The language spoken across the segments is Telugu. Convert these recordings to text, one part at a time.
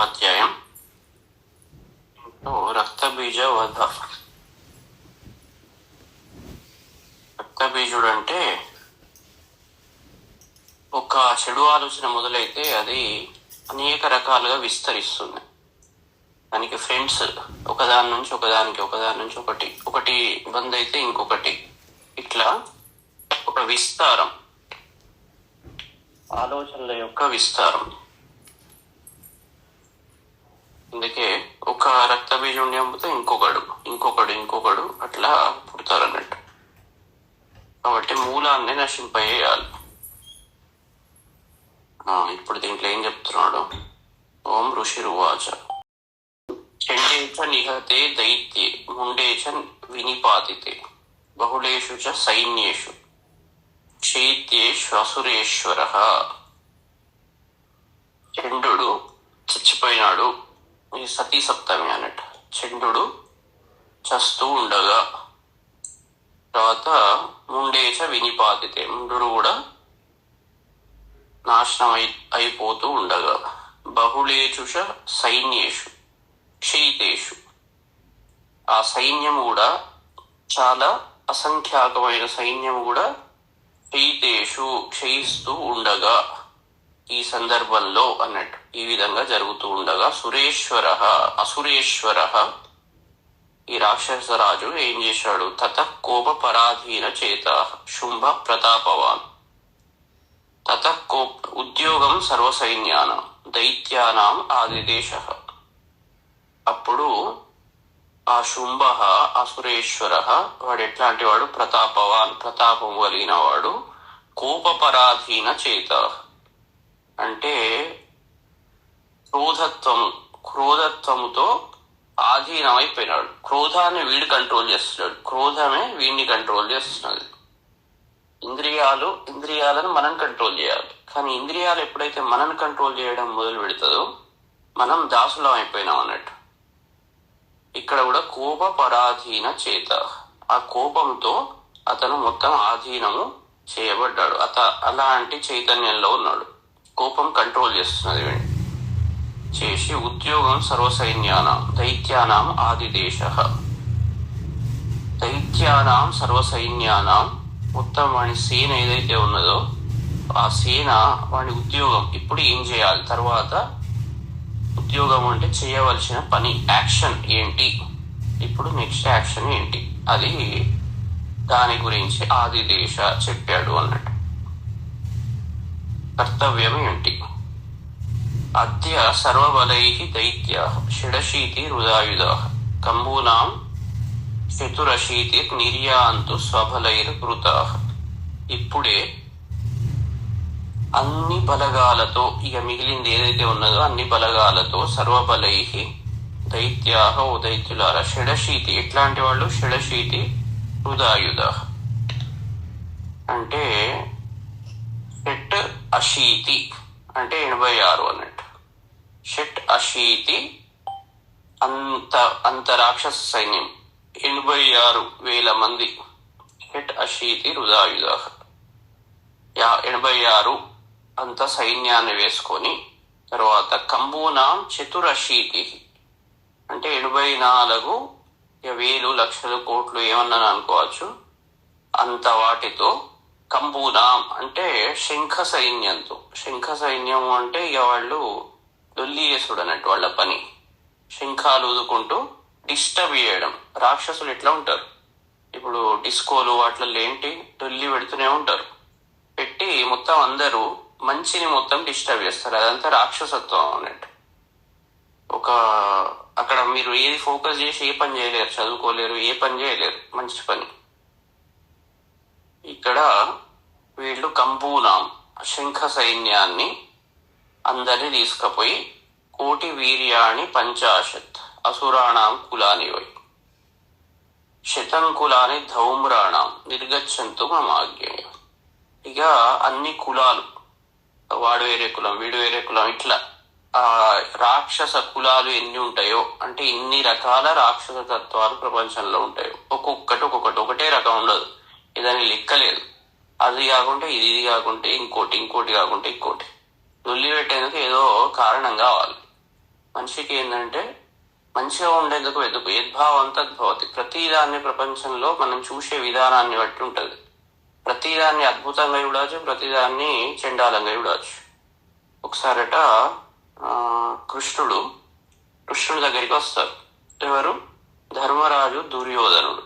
అధ్యాయం రక్తబీజ వధ. రక్తబీజుడు అంటే ఒక చెడు ఆలోచన మొదలైతే అది అనేక రకాలుగా విస్తరిస్తుంది. దానికి ఫ్రెండ్స్ ఒకదాని నుంచి ఒకటి బంద్ అయితే ఇంకొకటి, ఇట్లా ఒక విస్తారం, ఆలోచనల యొక్క విస్తారం. అందుకే ఒక రక్తబీజం చంపితే ఇంకొకడు అట్లా పుడతారు అన్నట్టు. కాబట్టి మూలాన్ని నశింపజేయాలి. ఇప్పుడు దీంట్లో ఏం చెప్తున్నాడు? ఓం ఋషిరువాచ చండేచ నిహతే దైత్యే ముండేచ వినిపాతితే బహుళేషు చ సైన్యేషు క్షైత్యేష్వసురేశ్వర. చండు చచ్చిపోయినాడు, ఇది సతీ సప్తమి అన్నట్టు. చండు చస్తూ ఉండగా, తర్వాత ముండేచ వినిపాతితే ముండు కూడా నాశనం అయిపోతూ ఉండగా, బహుళేషు సైన్యేషు క్షయితేషు, ఆ సైన్యం కూడా చాలా అసంఖ్యాకమైన సైన్యం కూడా క్షయిస్తూ ఉండగా, ఈ సందర్భంలో అన్నట్టు ఈ విధంగా జరుగుతూ ఉండగా అసురేశ్వర ఈ రాక్షసరాజు ఏం చేశాడు? తత కోప పరాధీన చేత శుంభ ప్రతాపవాన్ తత ఉద్యోగం సర్వసైన్యానం దైత్యానాం ఆదిదేశ. అప్పుడు ఆ శుంభ అసురేశ్వర వాడు ఎట్లాంటి వాడు? ప్రతాపవాన్, ప్రతాపం కలిగిన వాడు. కోపపరాధీన చేత అంటే క్రోధత్వముతో ఆధీనమైపోయినాడు. క్రోధాన్ని వీడు కంట్రోల్ చేస్తున్నాడు, క్రోధమే వీడిని కంట్రోల్ చేస్తున్నది. ఇంద్రియాలను మనం కంట్రోల్ చేయాలి, కానీ ఇంద్రియాలు ఎప్పుడైతే మనం కంట్రోల్ చేయడం మొదలు పెడుతుందో మనం దాసులం అయిపోయినాం అన్నట్టు. ఇక్కడ కూడా కోప పరాధీన చేత, ఆ కోపంతో అతను మొత్తం ఆధీనము చేయబడ్డాడు. అలాంటి చైతన్యంలో ఉన్నాడు. కోపం కంట్రోల్ చేస్తున్నది వీడిని చేసి. ఉద్యోగం సర్వసైన్యానాం దైత్యానాం ఆదిదేశ. దైత్యానాం సర్వసైన్యానాం, మొత్తం వాడి సేన ఏదైతే ఉన్నదో ఆ సేన వాడి ఉద్యోగం ఇప్పుడు ఏం చేయాలి, తర్వాత ఉద్యోగం అంటే చేయవలసిన పని, యాక్షన్ ఏంటి, ఇప్పుడు నెక్స్ట్ యాక్షన్ ఏంటి, అది దాని గురించి ఆదిదేశ చెప్పాడు అన్నట్టు. కర్తవ్యం ఏంటి? అద్య సర్వబలై దైత్య షడశీతి హృదాయుధ కంబూనాం చతురశీతి నిర్యాంతు స్వబలైర్కృత. ఇప్పుడే అన్ని బలగాలతో, ఇక మిగిలింది ఏదైతే ఉన్నదో అన్ని బలగాలతో, సర్వబలై దైత్యా, ఓ దైత్యులారా, షడశీతి ఎట్లాంటి వాళ్ళు? షడశీతి హృదాయుధ అంటే షట్ అశీతి అంటే 86 అన్నట్టు. షట్ అశీతి అంత రాక్షస సైన్యం 86,000 మంది. షట్ అశీతి హృదాయుధ 86 అంత సైన్యాన్ని వేసుకొని, తర్వాత కంబూనాం చతురశీతి అంటే 84,000 లక్షలు కోట్లు ఏమన్నా అనుకోవచ్చు, అంత వాటితో. కంబూనాం అంటే శంఖ సైన్యంతో. శంఖ సైన్యం అంటే ఇక వాళ్ళు లొల్లి చేసుడు అన్నట్టు, వాళ్ళ పని శంఖాలు ఊదుకుంటూ డిస్టర్బ్ చేయడం. రాక్షసులు ఎట్లా ఉంటారు ఇప్పుడు డిస్కోలు వాటిల్లో ఏంటి, లొల్లి పెడుతూనే ఉంటారు, పెట్టి మొత్తం అందరూ మంచిని మొత్తం డిస్టర్బ్ చేస్తారు. అదంతా రాక్షసత్వం అన్నట్టు. అక్కడ మీరు ఏది ఫోకస్ చేసి ఏ పని చేయలేరు, చదువుకోలేరు, ఏ పని చేయలేరు, మంచి పని. ఇక్కడ వీళ్ళు కంబూనాం శంఖ సైన్యాన్ని అందరినీ తీసుకుపోయి, కోటి వీర్యాణి 50 అసురాణం కులాని వై శతంకులాని ధౌమ్రాణం నిర్గచ్చంతు మమాజ్ఞేయ. ఇక అన్ని కులాలు, వాడు వేరే కులం వీడు వేరే కులం, ఇట్లా ఆ రాక్షస కులాలు ఎన్ని ఉంటాయో, అంటే ఇన్ని రకాల రాక్షస తత్వాలు ప్రపంచంలో ఉంటాయో, ఒక్కొక్కటి ఒకటే రకం ఉండదు, ఇదానికి లెక్కలేదు. అది కాకుంటే ఇది కాకుంటే ఇంకోటి కాకుంటే ఇంకోటి. లొల్లి పెట్టేందుకు ఏదో కారణం కావాలి. మనిషికి ఏంటంటే మంచిగా ఉండేందుకు వెతుకు, యద్భావం తద్భవతి. ప్రతిదాన్ని ప్రపంచంలో మనం చూసే విధానాన్ని బట్టి ఉంటుంది. ప్రతిదాన్ని అద్భుతంగా చూడవచ్చు, ప్రతిదాన్ని చండాలంగా చూడవచ్చు. ఒకసారట కృష్ణుడు దగ్గరికి వస్తారు. ఎవరు? ధర్మరాజు, దుర్యోధనుడు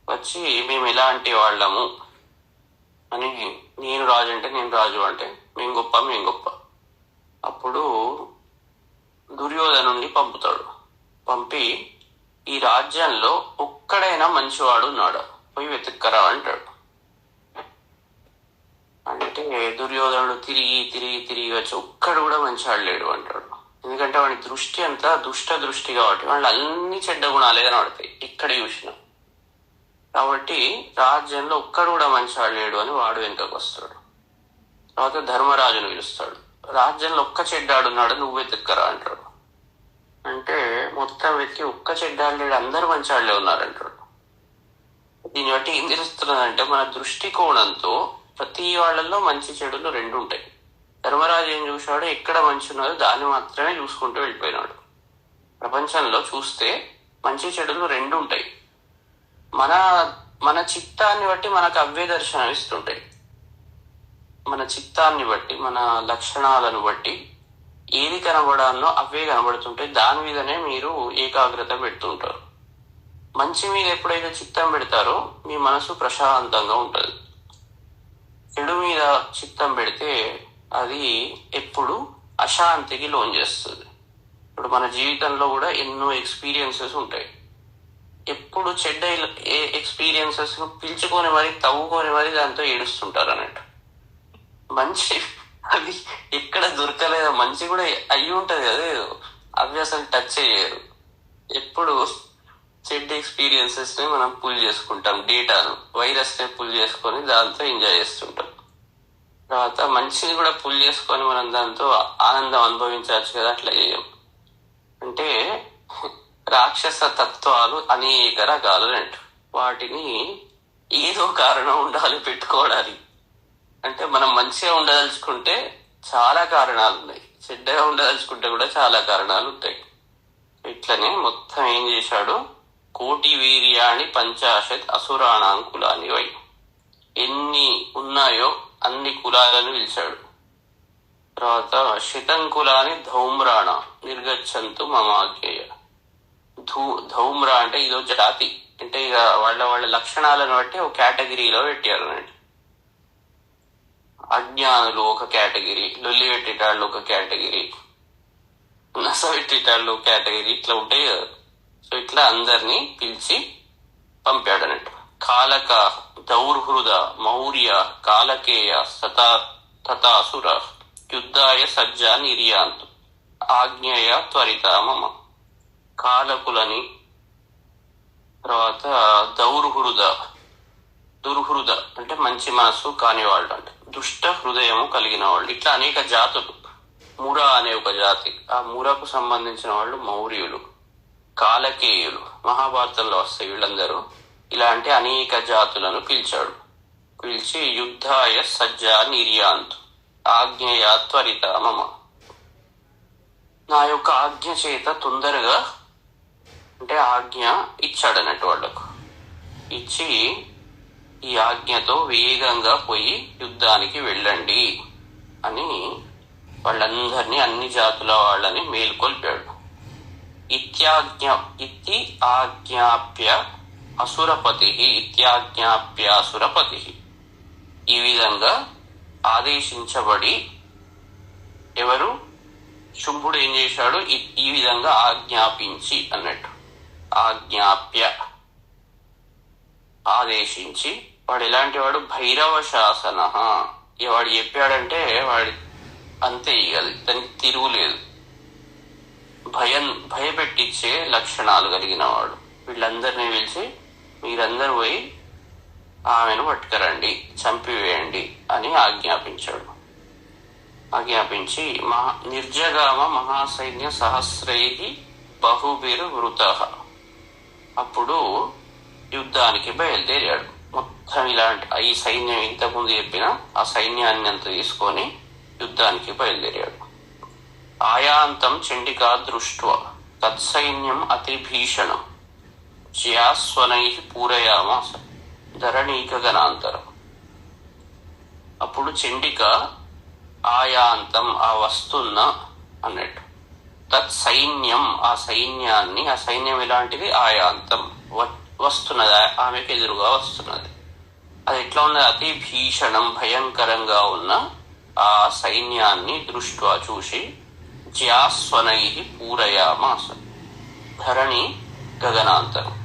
వచ్చి మేము ఎలాంటి వాళ్ళము అని, నేను రాజు అంటే నేను రాజు అంటే మేము గొప్ప. అప్పుడు దుర్యోధనుడిని పంపుతాడు. పంపి ఈ రాజ్యంలో ఒక్కడైనా మంచివాడు ఉన్నాడు, పోయి వెతుక్కరా అంటాడు. అంటే దుర్యోధనుడు తిరిగి వచ్చి ఒక్కడు కూడా మంచివాడు లేడు అంటాడు. ఎందుకంటే వాడి దృష్టి అంతా దుష్ట దృష్టి కాబట్టి వాళ్ళు అన్ని చెడ్డ గుణాలే కనబడతాయి ఎక్కడ చూసినా. కాబట్టి రాజ్యంలో ఒక్కడు కూడా మంచివాడు లేడు అని వాడు వెనుకకు వస్తాడు. తర్వాత ధర్మరాజును పిలుస్తాడు. రాజ్యంలో ఒక్క చెడ్డాడున్నాడు, నువ్వు వెతుక్కరా అంటాడు. అంటే మొత్తం వెతికి ఒక్క చెడ్డాడు లేడు, అందరు మంచివాళ్లే ఉన్నారంటాడు. దీన్ని బట్టి ఏం తెలుస్తున్నదంటే మన దృష్టికోణంతో ప్రతి వాళ్ళల్లో మంచి చెడులు రెండు ఉంటాయి. ధర్మరాజు ఏం చూశాడు, ఎక్కడ మంచి ఉన్నదో దాన్ని మాత్రమే చూసుకుంటూ వెళ్ళిపోయినాడు. ప్రపంచంలో చూస్తే మంచి చెడులు రెండు ఉంటాయి. మన చిత్తాన్ని బట్టి మనకు అవే దర్శనం ఇస్తుంటాయి. మన చిత్తాన్ని బట్టి, మన లక్షణాలను బట్టి ఏది కనబడాలో అవే కనబడుతుంటాయి. దాని మీదనే మీరు ఏకాగ్రత పెడుతుంటారు. మంచి మీద ఎప్పుడైతే చిత్తం పెడతారో మీ మనసు ప్రశాంతంగా ఉంటుంది. చెడు మీద చిత్తం పెడితే అది ఎప్పుడు అశాంతికి లోన్ చేస్తుంది. ఇప్పుడు మన జీవితంలో కూడా ఎన్నో ఎక్స్పీరియన్సెస్ ఉంటాయి. ఎప్పుడు చెడ్డ ఎక్స్పీరియన్సెస్ పిలుచుకొని తవ్వుకొని దాంతో ఏడుస్తుంటారు అన్నట్టు. మంచి అది ఎక్కడ దొరకలేదు, మంచి కూడా అయ్యి ఉంటది కదా, అవి అసలు టచ్ చేయరు. ఎప్పుడు చెడ్డ ఎక్స్పీరియన్సెస్ ని మనం పుల్ చేసుకుంటాం, డేటాను, వైరస్ ని పుల్ చేసుకొని దాంతో ఎంజాయ్ చేస్తుంటాం. తర్వాత మంచిని కూడా పుల్ చేసుకొని మనం దాంతో ఆనందం అనుభవించవచ్చు కదా, అట్లా చేయం. అంటే రాక్షస తత్వాలు అనేక రకాలు అంట. వాటిని ఏదో కారణం ఉండాలి పెట్టుకోవడానికి. అంటే మనం మంచిగా ఉండదలుచుకుంటే చాలా కారణాలు ఉన్నాయి, చెడ్డగా ఉండదలుచుకుంటే కూడా చాలా కారణాలు ఉంటాయి. ఇట్లనే మొత్తం ఏం చేశాడు, కోటి వీర్యాణి పంచాశత్ అసురాణాం కులాని వై, ఎన్ని ఉన్నాయో అన్ని కులాలను పిలిచాడు. తర్వాత శతం కులాని ధౌమ్రాణ నిర్గచ్చంతు మమాజ్ఞయ. ధౌమ్ర అంటే ఇదో జాతి, అంటే ఇక వాళ్ళ లక్షణాలను బట్టి ఒక కేటగిరీలో పెట్టారు అన్నట్టు. అజ్ఞానులు ఒక కేటగిరీ, లొల్లి పెట్టేటాళ్ళు ఒక కేటగిరీ, నస పెట్టేటాళ్ళు ఒక కేటగిరీ, ఇట్లా ఉంటాయి కదా. సో ఇట్లా అందరినీ పిలిచి పంపాడు అన్నట్టు. కాలక దౌర్హృద మౌర్య కాలకేయ తథాసుర యుద్ధాయ సజ్జా నిర్యాంతు ఆజ్ఞేయ త్వరిత మమ. కాలకులని, తర్వాత దుర్హృద అంటే మంచి మనసు కాని వాళ్ళు, అంటే దుష్ట హృదయము కలిగిన వాళ్ళు, ఇట్లా అనేక జాతులు. ముర అనే ఒక జాతి, ఆ మురకు సంబంధించిన వాళ్ళు మౌర్యులు. కాలకేయులు మహాభారతంలో వస్తాయి వీళ్ళందరూ. ఇలాంటి అనేక జాతులను పిలిచాడు. పిలిచి యుద్ధాయ సజ్జా నిర్యాంతు ఆజ్ఞేయ త్వరిత మమ, నా యొక్క ఆజ్ఞ చేత తొందరగా, అంటే ఆజ్ఞ ఇచ్చాడన్నట్టు వాళ్ళకు. ఇచ్చి ఈ ఆజ్ఞతో వేగంగా పోయి యుద్ధానికి వెళ్ళండి అని వాళ్ళందరినీ, అన్ని జాతుల వాళ్ళని మేల్కొల్పాడు. ఇతి ఆజ్ఞాప్య అసురపతి, ఈ విధంగా ఆదేశించబడి, ఎవరు? శుంభుడు ఏం చేశాడు, ఈ విధంగా ఆజ్ఞాపించి అన్నట్టు. ఆజ్ఞాప్య ఆదేశించి, వాడు ఎలాంటి వాడు? భైరవ శాసన. వాడు చెప్పాడంటే వాడి అంతే, ఇక దానికి తిరుగులేదు. భయపెట్టించే లక్షణాలు కలిగిన వాడు. వీళ్ళందరినీ పిలిచి మీరందరూ పోయి ఆమెను పట్టుకరండి, చంపివేయండి అని ఆజ్ఞాపించాడు. ఆజ్ఞాపించి నిర్జగామ మహాసైన్య సహస్రై బహుభిర్ వృత, అప్పుడు యుద్ధానికి బయలుదేరాడు. మొత్తం ఇలాంటి ఈ సైన్యం ఇంతకుముందు చెప్పిన ఆ సైన్యాన్ని అంతా తీసుకొని యుద్ధానికి బయలుదేరాడు. ఆయాంతం చండికా దృష్ట్వా తత్సైన్యం అతి భీషణం జ్యాస్వనై పూరయామాస ధరణీకగణాంతరం. అప్పుడు చండిక ఆయాంతం ఆ వస్తున్న అన్నట్టు, తత్సైన్యం ఆ సైన్యాన్ని, ఆ సైన్యం ఎలాంటిది, ఆయాంతం వస్తున్నది, ఆమెకు ఎదురుగా వస్తున్నది. అది ఎట్లా ఉన్నది, అతి భీషణం భయంకరంగా ఉన్న ఆ సైన్యాన్ని దృష్ట్వా చూసి జ్యాస్వనై పూరయామాస ధరణి గగనాంతరం.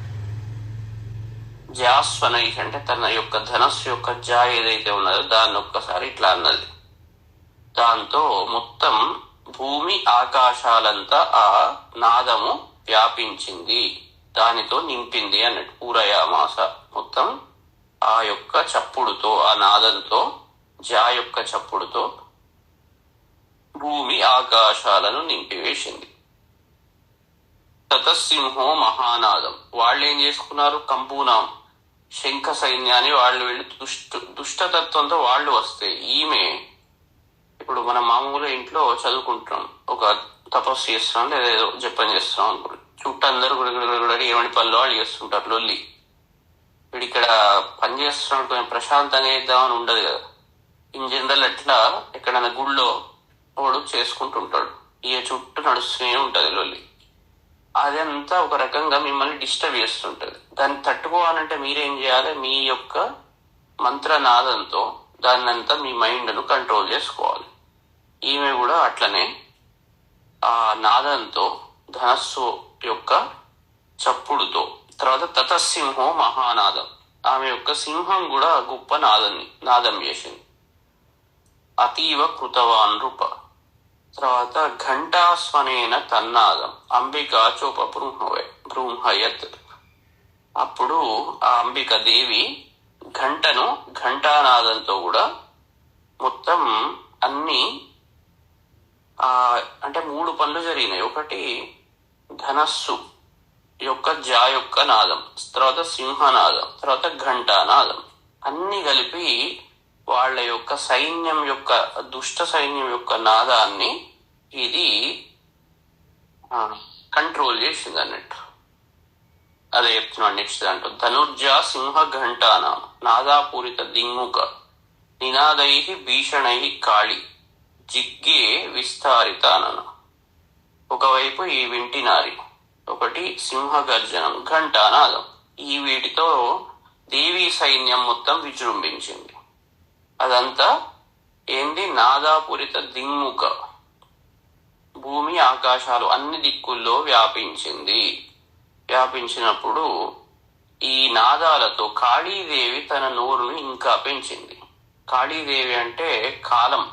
జాస్వనై అంటే తన యొక్క ధనస్సు యొక్క జా ఏదైతే ఉన్నదో దాన్ని ఒక్కసారి ఇట్లా అన్నది. దాంతో మొత్తం భూమి ఆకాశాలంతా ఆ నాదము వ్యాపించింది, దానితో నింపింది అన్నట్టు. పూరయామాస మొత్తం ఆ యొక్క చప్పుడుతో, ఆ నాదంతో, జా యొక్క చప్పుడుతో భూమి ఆకాశాలను నింపివేసింది. తతసింహో మహానాదం. వాళ్ళు ఏం చేసుకున్నారు, కంపూనాం శంఖ సైన్యాన్ని వాళ్ళు వీళ్ళు దుష్టతత్వంతో వాళ్ళు వస్తే, ఈమె ఇప్పుడు మనం మామూలుగా ఇంట్లో చదువుకుంటున్నాం, ఒక తపస్సు చేస్తున్నాం లేదా ఏదో జపం చేస్తున్నాం అనుకోండి, చుట్టూ అందరూ ఏమని పనులు వాళ్ళు చేస్తుంటారు లొల్లి. వీడు ఇక్కడ పని చేస్తున్నాడు కొంచెం ప్రశాంతంగా చేద్దామని ఉండదు కదా. ఇన్ జనరల్ అట్లా ఎక్కడైనా గుళ్ళో వాడు చేసుకుంటుంటాడు, ఇక చుట్టూ నడుస్తూనే ఉంటది లొల్లి. అదంతా ఒక రకంగా మిమ్మల్ని డిస్టర్బ్ చేస్తుంటది. దాన్ని తట్టుకోవాలంటే మీరేం చేయాలి, మీ యొక్క మంత్రనాదంతో దాన్నంతా మీ మైండ్ను కంట్రోల్ చేసుకోవాలి. ఈమె కూడా అట్లనే ఆ నాదంతో, ధనస్సు యొక్క చప్పుడుతో, తర్వాత తతసింహో మహానాదం, ఆమె యొక్క సింహం కూడా గొప్ప నాదం చేసింది. అతీవ కృతవాన్ రూప. తర్వాత ఘంటాస్వనేన తన్నాదం అంబికా చోప బృంహయత్. అప్పుడు ఆ అంబిక దేవి ఘంటానాదంతో కూడా మొత్తం అన్ని అంటే 3 పనులు జరిగినాయి. ఒకటి ధనస్సు యొక్క జా యొక్క నాదం, తర్వాత సింహనాదం, తర్వాత ఘంటానాదం, అన్ని కలిపి వాళ్ళ యొక్క సైన్యం యొక్క, దుష్ట సైన్యం యొక్క నాదాన్ని ఇది కంట్రోల్ చేసింది అన్నట్టు. అదే చెప్తున్నాడు నెక్స్ట్ దాంట్లో, ధనుర్జా సింహ ఘంటానా నాదాపూరిత దింగుక నినాదై భీషణై కాళి జిగ్గే విస్తారితానన. ఒకవైపు ఈ వింటినారి, ఒకటి సింహ గర్జనం, ఘంటానాదం, ఈ వీటితో దేవీ సైన్యం మొత్తం విజృంభించింది. అదంతా ఏంది, నాదాపూరిత దింగుక, భూమి ఆకాశాలు అన్ని దిక్కుల్లో వ్యాపించింది. వ్యాపించినప్పుడు ఈ నాదాలతో కాళీదేవి తన నోరును ఇంకా పెంచింది. కాళీదేవి అంటే కాలం,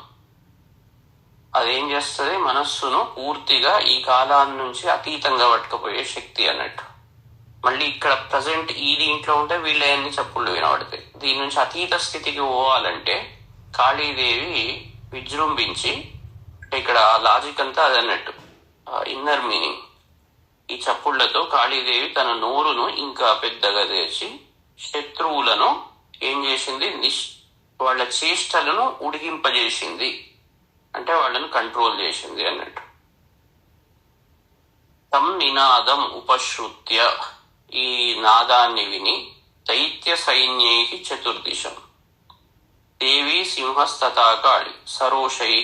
అదేం చేస్తుంది, మనస్సును పూర్తిగా ఈ కాలాన్ని నుంచి అతీతంగా పట్టుకుపోయే శక్తి అన్నట్టు. మళ్ళీ ఇక్కడ ప్రజెంట్ ఈ దీంట్లో ఉంటే వీళ్ళన్నీ చప్పుళ్ళు వినబడతాయి. దీని నుంచి అతీత స్థితికి పోవాలంటే కాళీదేవి విజృంభించి, ఇక్కడ లాజిక్ అంతా అది అన్నట్టు, ఇన్నర్ మీనింగ్. ఈ చప్పుళ్లతో కాళీదేవి తన నోరును ఇంకా పెద్దగా తెచ్చి శత్రువులను ఏం చేసింది, వాళ్ళ చేష్టలను ఉడిగింపజేసింది, అంటే వాళ్ళను కంట్రోల్ చేసింది అన్నట్టు. తం నినాదం ఉపశ్రుత్య, ఈ నాదాన్ని విని దైత్య సైన్యై చతుర్దిశం దేవి సింహస్తథాకాళి సరోషై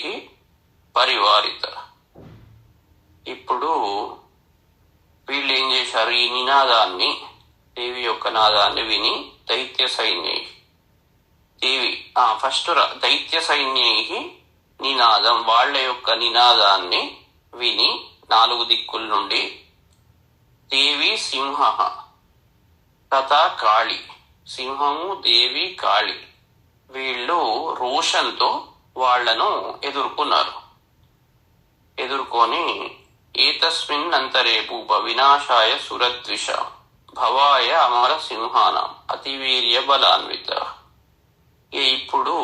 పరివారిత. ఇప్పుడు వీళ్ళు ఏం చేశారు, ఈ నినాదాన్ని, దేవి యొక్క నాదాన్ని విని దైత్య సైన్యై, దేవి ఫస్ట్ దైత్య సైన్యై నినాదం, వాళ్ళ యొక్క నినాదాన్ని విని 4 దిక్కుల నుండి దేవి సింహ తథా కాళి, సింహము దేవి కాళి, వీళ్ళు రోషంతో వాళ్లను ఎదుర్కొన్నారు. ఎదుర్కొని ఏతస్మిన్ అంతరే భూప వినాశాయ సురద్విష భవాయ అమర సింహానం అతివీర్య బలాన్విత. ఇప్పుడు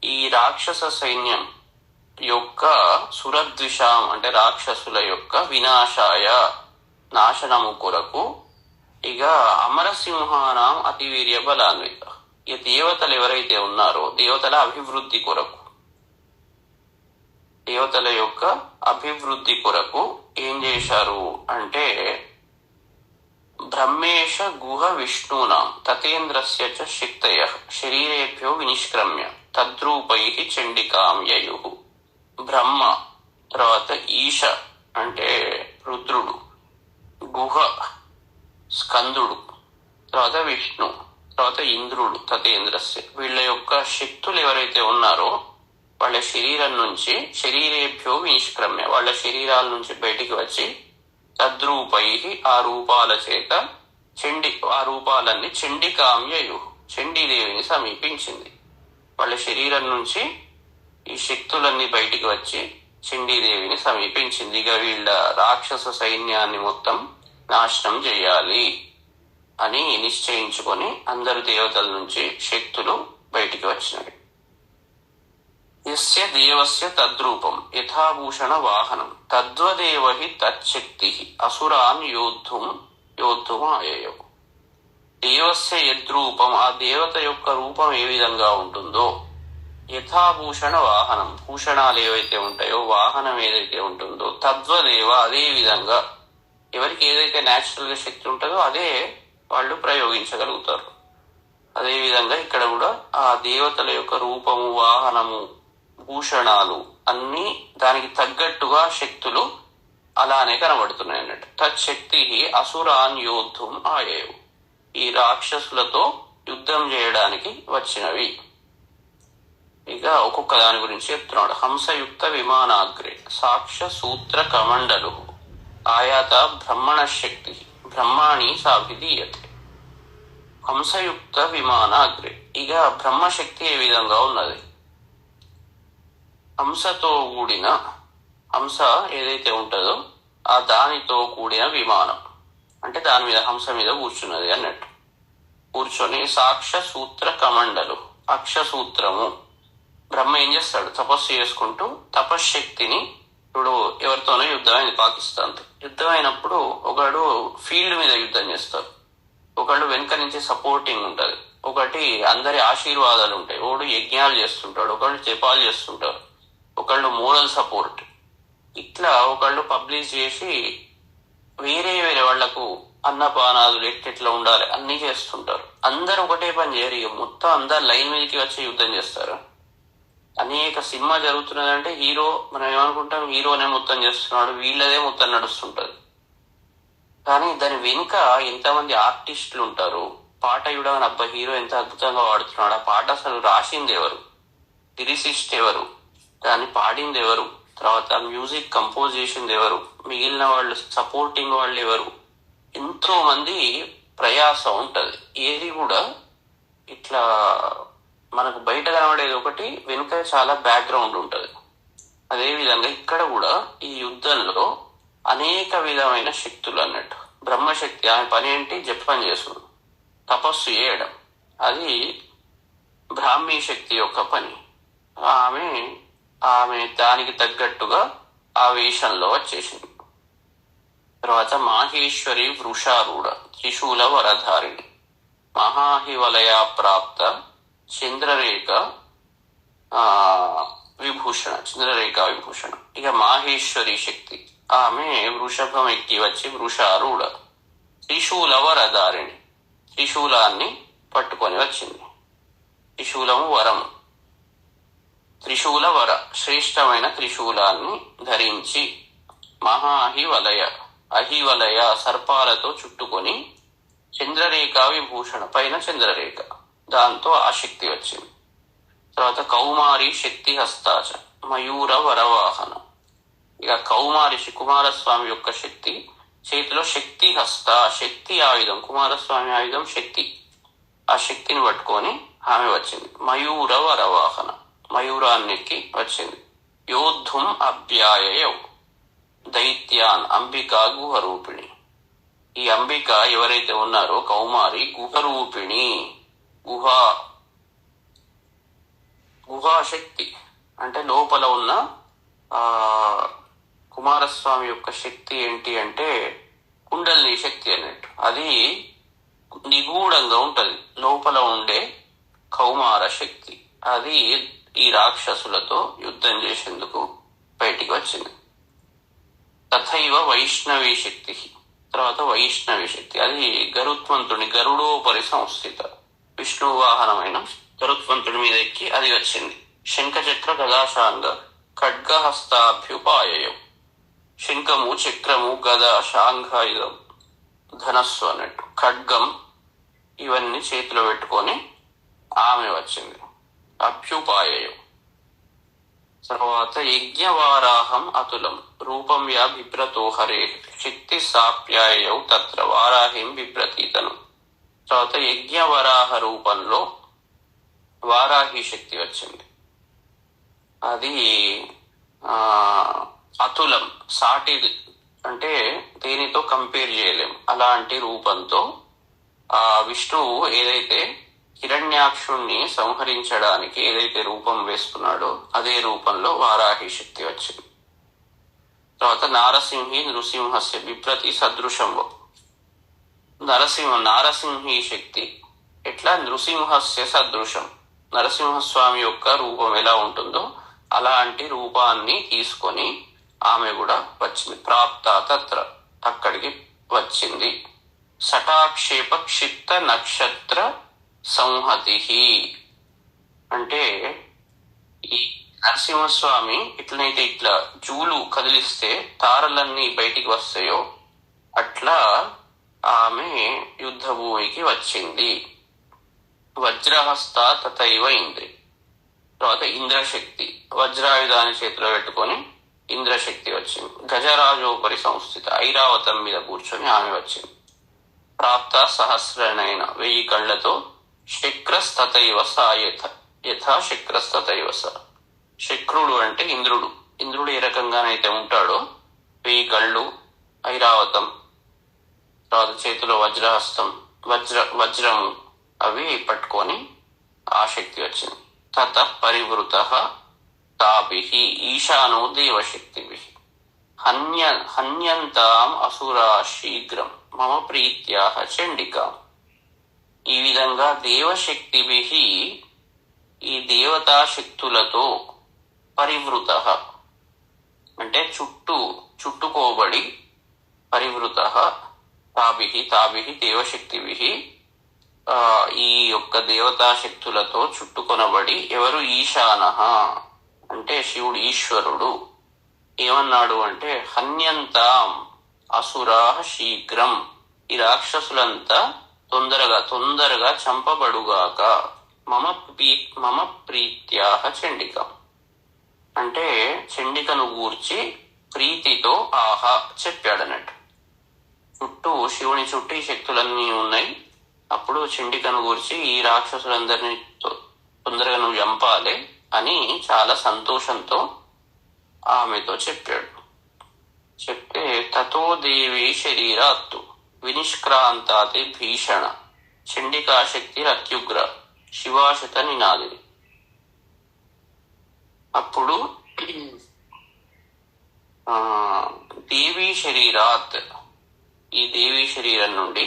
ఈ రాక్షస సైన్యం యొక్క సురద్విషం అంటే రాక్షసుల యొక్క వినాశాయ నాశనము కొరకు, ఇక అమరసింహానం అతివీర్య బలాన్విత, ఈ దేవతలు ఎవరైతే ఉన్నారో దేవతల అభివృద్ధి కొరకు, దేవతల యొక్క అభివృద్ధి కొరకు ఏం చేశారు అంటే బ్రహ్మేశ గుహ విష్ణూనాం తతేంద్రస్య చ శక్తయః శరీరేభ్యో వినిష్క్రమ్య తద్రూపై చండికాం యయుః. బ్రహ్మ, తర్వాత ఈశ అంటే రుద్రుడు, గుహ స్కందుడు, తర్వాత విష్ణు, తర్వాత ఇంద్రుడు తతేంద్రస్య, వీళ్ళ యొక్క శక్తులు ఎవరైతే ఉన్నారో వాళ్ళ శరీరం నుంచి శరీరేభ్యో వినిష్క్రమ్య వాళ్ళ శరీరాల నుంచి బయటికి వచ్చి తద్రూపై ఆ రూపాల చేత ఆ రూపాలన్నీ చండికామ్యయు చండీదేవిని సమీపించింది. వాళ్ళ శరీరం నుంచి ఈ శక్తులన్నీ బయటికి వచ్చి చండీదేవిని సమీపించింది. ఇక వీళ్ళ రాక్షస సైన్యాన్ని మొత్తం నాశనం చేయాలి అని నిశ్చయించుకొని అందరు దేవతల నుంచి శక్తులు బయటికి వచ్చినవి. యస్య దేవస్య తద్రూపం యథాభూషణ వాహనం తద్వదేవ హి తచ్చక్తి అసురాన్ యోద్ధుం ఆయయౌ. దేవస్య యద్రూపం, ఆ దేవత యొక్క రూపం ఏ విధంగా ఉంటుందో, యథాభూషణ వాహనం, భూషణాలు ఏవైతే ఉంటాయో వాహనం ఏదైతే ఉంటుందో, తద్వదేవ అదే విధంగా, ఎవరికి ఏదైతే న్యాచురల్ గా శక్తి ఉంటుందో అదే వాళ్ళు ప్రయోగించగలుగుతారు. అదే విధంగా ఇక్కడ కూడా ఆ దేవతల యొక్క రూపము, వాహనము, భూషణాలు అన్ని దానికి తగ్గట్టుగా శక్తులు అలానే కనబడుతున్నాయి అన్నట్టు. తచ్చక్తి అసురాన్ యోద్ధుం ఆయయు, ఈ రాక్షసులతో యుద్ధం చేయడానికి వచ్చినవి. ఇక ఒక్కొక్క దాని గురించి చెప్తున్నాడు. హంసయుక్త విమానాగ్రే సాక్ష సూత్ర కమండలు ఆయాత బ్రహ్మణ శక్తి బ్రహ్మాణి సాభిధీయతే. హంసయుక్త విమానాగ్రే, ఇక బ్రహ్మశక్తి ఏ విధంగా ఉన్నది, హంసతో కూడిన, హంస ఏదైతే ఉంటుందో ఆ దానితో కూడిన విమానం, అంటే దాని మీద హంస మీద కూర్చున్నది అన్నట్టు. కూర్చొని సాక్ష సూత్ర కమండలు, అక్షసూత్రము, బ్రహ్మ ఏం చేస్తాడు, తపస్సు చేసుకుంటూ తపశ్శక్తిని, ఇప్పుడు ఎవరితోనో యుద్ధం అయింది పాకిస్తాన్తో, యుద్ధం అయినప్పుడు ఒకడు ఫీల్డ్ మీద యుద్ధం చేస్తారు, ఒకళ్ళు వెనుక నుంచి సపోర్టింగ్ ఉంటది, ఒకటి అందరి ఆశీర్వాదాలు ఉంటాయి, ఒకడు యజ్ఞాలు చేస్తుంటాడు, ఒకళ్ళు జపాలు చేస్తుంటారు, ఒకళ్ళు మోరల్ సపోర్ట్, ఇట్లా ఒకళ్ళు పబ్లిష్ చేసి వేరే వేరే వాళ్లకు అన్నపానాదులు ఎట్లా ఉండాలి అన్ని చేస్తుంటారు. అందరు ఒకటే పని చేయరు, ఇక మొత్తం అందరు లైన్ మీదకి వచ్చి యుద్ధం చేస్తారు. అనేక సినిమా జరుగుతున్నదంటే హీరో, మనం ఏమనుకుంటాం హీరోనే మొత్తం చేస్తున్నాడు, వీళ్ళదే మొత్తం నడుస్తుంటది. కానీ దాని వెనుక ఎంతమంది ఆర్టిస్టులు ఉంటారు, పాట ఇవ్వడం, అబ్బా హీరో ఎంత అద్భుతంగా పాడుతున్నాడు, ఆ పాట అసలు రాసింది ఎవరు, లిరిసిస్ట్ ఎవరు, దాన్ని పాడింది ఎవరు, తర్వాత మ్యూజిక్ కంపోజ్ చేసింది ఎవరు, మిగిలిన వాళ్ళు సపోర్టింగ్ వాళ్ళు ఎవరు, ఎంతో మంది ప్రయాసం ఉంటది. ఏది కూడా ఇట్లా మనకు బయట కనబడేది ఒకటి, వెనుక చాలా బ్యాక్గ్రౌండ్ ఉంటది. అదే విధంగా ఇక్కడ కూడా ఈ యుద్ధంలో అనేక విధమైన శక్తులు అన్నట్టు. బ్రహ్మశక్తి ఆమె పని ఏంటి, జపం చేసుడు, తపస్సు చేయడం, అది బ్రాహ్మీ శక్తి యొక్క పని. ఆమె దానికి తగ్గట్టుగా ఆ వేషంలో వచ్చేసింది. తర్వాత మాహేశ్వరి వృషారూఢ త్రిశూల వరధారిణి మహాహివలయ ప్రాప్త చంద్రరేఖ విభూషణ. ఇక మాహేశ్వరి శక్తి, ఆమె వృషభం ఎక్కి వచ్చి వృషారూఢ త్రిశూల వరధారిణి, త్రిశూలాన్ని పట్టుకొని వచ్చింది. త్రిశూలము వరము, త్రిశూల వర శ్రేష్టమైన త్రిశూలాన్ని ధరించి అహివలయ సర్పాలతో చుట్టుకొని చంద్రరేఖ విభూషణ, పైన చంద్రరేఖ, దాంతో ఆ శక్తి వచ్చింది. తర్వాత కౌమారి శక్తి హస్తాచ మయూర వరవాహన, ఇక కౌమారి కుమారస్వామి యొక్క శక్తి, చేతిలో శక్తి హస్త, శక్తి ఆయుధం, కుమారస్వామి ఆయుధం శక్తి, ఆ శక్తిని పట్టుకొని ఆమె వచ్చింది. మయూర వరవాహన, మయూరాన్నికి వచ్చింది. యోద్ధుం అభ్యాయయౌ దైత్యాన్ అంబికా గుహరూపిణి, ఈ అంబిక ఎవరైతే ఉన్నారో కౌమారి గుహరూపిణి, గుహాశక్తి అంటే లోపల ఉన్న కుమారస్వామి యొక్క శక్తి ఏంటి అంటే కుండలిని శక్తి అన్నట్టు. అది నిగూఢంగా ఉంటది, లోపల ఉండే కౌమార శక్తి. అది ఈ రాక్షసులతో యుద్ధం చేసేందుకు బయటికి వచ్చింది. తథైవ వైష్ణవీ శక్తి, తర్వాత వైష్ణవి శక్తి, అది గరుత్మంతుని గరుడోపరి సంస్థిత, విష్ణు వాహనమైన గరుత్మంతుడి మీద ఎక్కి అది వచ్చింది. శంఖచక్ర గదాశాంగ ఖడ్గహస్తాభ్యుపాయయం, శంఖము, చక్రము, గద, శాంఘాయుధం, ధనస్సు అన్నట్టు, ఖడ్గం ఇవన్నీ చేతిలో పెట్టుకొని ఆమె వచ్చింది. అభ్యుపాయయం. తర్వాత యజ్ఞవారాహం అతులం రూపం యా బిభ్రతో హరే శక్తి సాప్యాయౌ తత్ర వారాహిం బిభ్రతీతను. తర్వాత యజ్ఞవరాహ రూపంలో వారాహి శక్తి వచ్చింది. అది అతులం, సాటి అంటే దేనితో కంపేర్ చేయలేం అలాంటి రూపంతో ఆ విష్ణువు ఏదైతే హిరణ్యాక్షుణ్ణి సంహరించడానికి ఏదైతే రూపం వేసుకున్నాడో అదే రూపంలో వారాహి శక్తి వచ్చింది. తర్వాత నారసింహి నృసింహస్య బిభ్రతి సదృశం. నారసింహి శక్తి ఎట్లా నృసింహస్య సదృశం, నరసింహస్వామి యొక్క రూపం ఎలా ఉంటుందో అలాంటి రూపాన్ని తీసుకొని ఆమె కూడా వచ్చింది. ప్రాప్త తత్ర, అక్కడికి వచ్చింది. సటాక్షేప క్షిప్త నక్షత్ర సంహతి, అంటే ఈ నరసింహస్వామి ఎట్లనైతే ఇట్లా జూలు కదిలిస్తే తారలన్నీ బయటికి వస్తాయో అట్లా ఆమె యుద్ధ భూమికి వచ్చింది. వజ్రహస్త తథైవ ఇంద్రి. తర్వాత ఇంద్రశక్తి, వజ్రాయుధాన్ని చేతిలో పెట్టుకొని ఇంద్రశక్తి వచ్చింది. గజరాజోపరి సంస్థిత, ఐరావతం మీద కూర్చొని ఆమె వచ్చింది. ప్రాప్త సహస్రనైన, 1000 కళ్ళతో, శక్రస్తతైవ సా యథా శక్రస్తతైవ స. శక్రుడు అంటే ఇంద్రుడు, ఇంద్రుడు ఏ రకంగానైతే ఉంటాడో 1000 కళ్ళు, ఐరావతం, తర్వాత చేతిలో వజ్రహస్తం, వజ్రము అవి పట్టుకొని ఆ శక్తి వచ్చింది. తత పరివృత తాభిః ఈశానో దేవశక్తిభిః హన్యంతాం అసురా శీఘ్రం మమ ప్రీత్యాః చండికాం. ఈ విధంగా దేవశక్తిభిః, ఈ దేవతా శక్తులతో, పరివృత అంటే చుట్టుకోబడి, పరివృత తాభిః దేవశక్తిభిః, ఈ యొక్క దేవతా శక్తులతో చుట్టుకొనబడి ఎవరు? ఈశానః అంటే శివుడు, ఈశ్వరుడు ఏమన్నాడు అంటే హన్యంతాం అసురా శీఘ్రం, ఈ రాక్షసులంతా తొందరగా చంపబడుగాక. మమ ప్రీత్యాహ చండికం అంటే చండికను గూర్చి ప్రీతితో ఆహా చెప్పాడన్నట్టు. శివుని చుట్టూ ఈ శక్తులన్నీ ఉన్నాయి. అప్పుడు చండికను గూర్చి ఈ రాక్షసులందరినీ తొందరగా నువ్వు చంపాలి అని చాలా సంతోషంతో ఆమెతో చెప్పాడు. చెప్తే తతో దేవి శరీరాత్తు వినిష్క్రాంతాతి భీషణ చండికాశక్తి అత్యుగ్ర శివాశత నినాదిని. అప్పుడు దేవీ శరీరాత్, ఈ దేవీ శరీరం నుండి,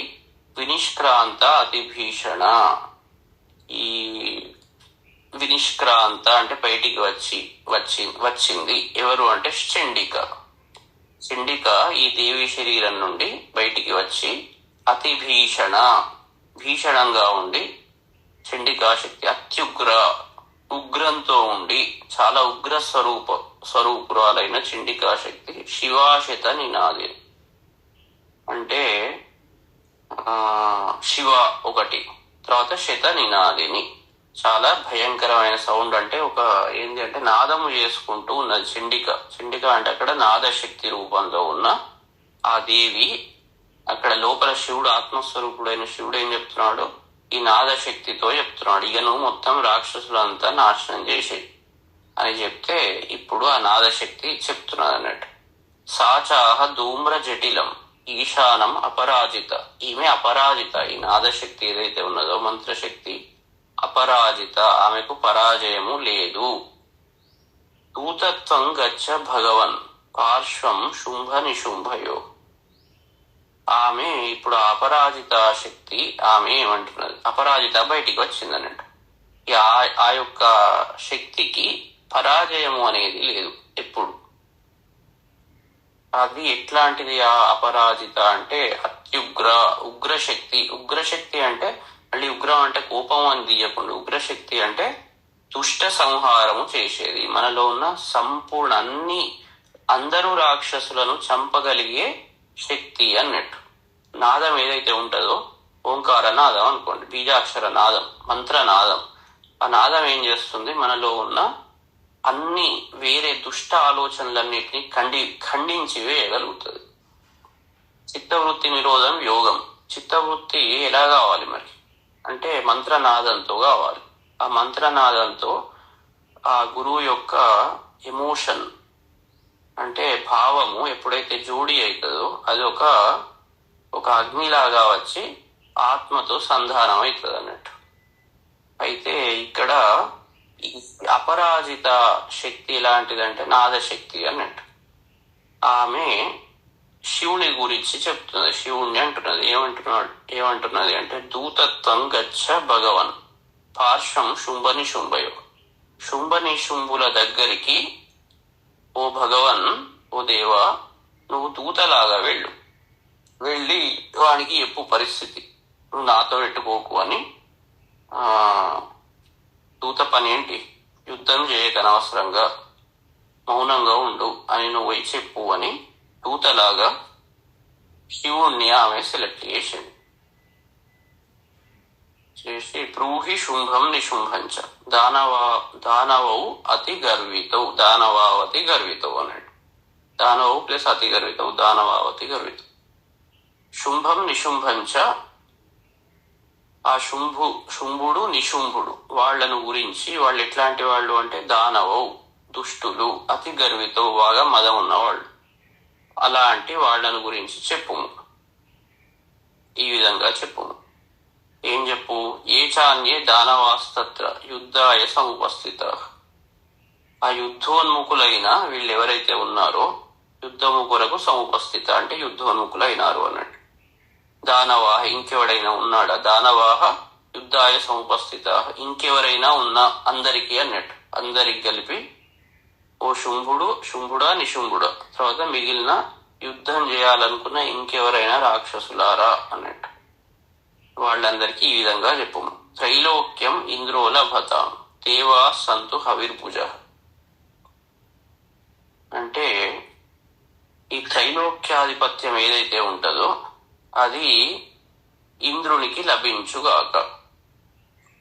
వినిష్క్రాంత అతి భీషణ, ఈ వినిష్క్రాంత అంటే బయటికి వచ్చింది ఎవరు అంటే చండిక. చండిక ఈ దేవి శరీరం నుండి బయటికి వచ్చి అతి భీషణంగా ఉండి, చండికా శక్తి అత్యుగ్ర ఉగ్రంతో ఉండి, చాలా ఉగ్ర స్వరూపురాలైన చండికా శక్తి శివాశత నినాది అంటే శివ ఒకటి, తర్వాత శత నినాదిని, చాలా భయంకరమైన సౌండ్, అంటే ఏంది అంటే నాదము చేసుకుంటూ ఉన్నది చండిక అంటే అక్కడ నాదశక్తి రూపంలో ఉన్న ఆ దేవి, అక్కడ లోపల శివుడు, ఆత్మస్వరూపుడైన శివుడు ఏం చెప్తున్నాడు? ఈ నాదశక్తితో చెప్తున్నాడు, ఇక నువ్వు మొత్తం రాక్షసులంతా నాశనం చేసే అని చెప్తే ఇప్పుడు ఆ నాదశక్తి చెప్తున్నది అన్నట్టు. సాచాహ ధూమ్ర జటిలం ఈశానం అపరాజిత, ఈమె అపరాజిత, ఈ నాదశక్తి ఏదైతే ఉన్నదో మంత్రశక్తి అపరాజిత, ఆమెకు పరాజయము లేదు. దూతత్వం గచ్చ భగవన్ పార్శ్వం శుంభ నిశుంభయో, ఆమె ఇప్పుడు అపరాజిత శక్తి, ఆమె ఏమంటున్నది? అపరాజిత బయటికి వచ్చింది అన్నట్టు. ఆ యొక్క శక్తికి పరాజయము అనేది లేదు ఎప్పుడు. అది ఎట్లాంటిది ఆ అపరాజిత అంటే ఉగ్రశక్తి. ఉగ్రశక్తి అంటే మళ్ళీ ఉగ్రం అంటే కోపం అని తీయకుండా ఉగ్రశక్తి అంటే దుష్ట సంహారము చేసేది. మనలో ఉన్న సంపూర్ణ అందరూ రాక్షసులను చంపగలిగే శక్తి అన్నట్టు. నాదం ఏదైతే ఉంటుందో ఓంకార నాదం అనుకోండి, బీజాక్షర నాదం, మంత్రనాదం. ఆ నాదం ఏం చేస్తుంది, మనలో ఉన్న అన్ని వేరే దుష్ట ఆలోచనలన్నిటినీ ఖండించి వేయగలుగుతుంది. చిత్తవృత్తి నిరోధం యోగం. చిత్తవృత్తి ఎలా కావాలి మరి అంటే మంత్రనాదంతో కావాలి. ఆ మంత్రనాదంతో ఆ గురువు యొక్క ఎమోషన్ అంటే భావము ఎప్పుడైతే జోడి అవుతుందో అది ఒక అగ్నిలాగా వచ్చి ఆత్మతో సంధానం అవుతుంది అన్నట్టు. అయితే ఇక్కడ ఈ అపరాజిత శక్తి ఎలాంటిదంటే నాదశక్తి అన్నట్టు. ఆమె శివుని గురించి చెప్తున్నది, శివుణ్ణి అంటున్నది. ఏమంటున్నది అంటే దూతత్వం గచ్చ భగవన్ పార్శ్వం శుంభని శుంభయో. శుంభని శుంభుల దగ్గరికి ఓ భగవన్, ఓ దేవా, నువ్వు దూతలాగా వెళ్ళి వానికి చెప్పు పరిస్థితి, నువ్వు నాతో పెట్టుకోకు అని. దూత పని ఏంటి, యుద్ధం చేయకనవసరంగా మౌనంగా ఉండు అని నువ్వు చెప్పు అని దూతలాగా శివుణ్ణి ఆమె సెలెక్ట్ చేసి బ్రూహి శుంభం నిశుంభంచ దానవౌ అతి గర్వితౌ దానవావతి గర్వితౌ అన్నాడు. దానవౌ ప్లస్ అతి గర్వితౌ దానవావతి గర్వితౌ. శుంభం నిశుంభంచ ఆ శుంభుడు నిశుంభుడు వాళ్ళను గురించి, వాళ్ళు ఎట్లాంటి వాళ్ళు అంటే దానవౌ దుష్టులు, అతి గర్వితౌ బాగా మదం ఉన్నవాళ్ళు, అలాంటి వాళ్ళను గురించి చెప్పుము. ఈ విధంగా చెప్పుము. ఏం చెప్పు, ఏ చాన్యే దానవాస్తత్ర యుద్ధాయ సముపస్థిత. ఆ యుద్ధోన్ముఖులైన వీళ్ళు ఎవరైతే ఉన్నారో యుద్ధముఖులకు సముపస్థిత అంటే యుద్ధోన్ముఖులైనారు అన్నట్టు. దానవాహ ఇంకెవడైనా ఉన్నాడా, దానవాహ యుద్ధాయ సముపస్థిత ఇంకెవరైనా ఉన్నా అందరికీ అన్నట్టు, అందరికి కలిపి ఓ శుంభుడా నిశుంభుడా, తర్వాత మిగిలిన యుద్ధం చేయాలనుకున్న ఇంకెవరైనా రాక్షసులారా అన్నట్టు వాళ్ళందరికీ ఈ విధంగా చెప్పు. త్రైలోక్యం ఇంద్రోల భతాం దేవా సంతు హవిర్భుజ. అంటే ఈ త్రైలోక్యాధిపత్యం ఏదైతే ఉంటుందో అది ఇంద్రునికి లభించుగాక.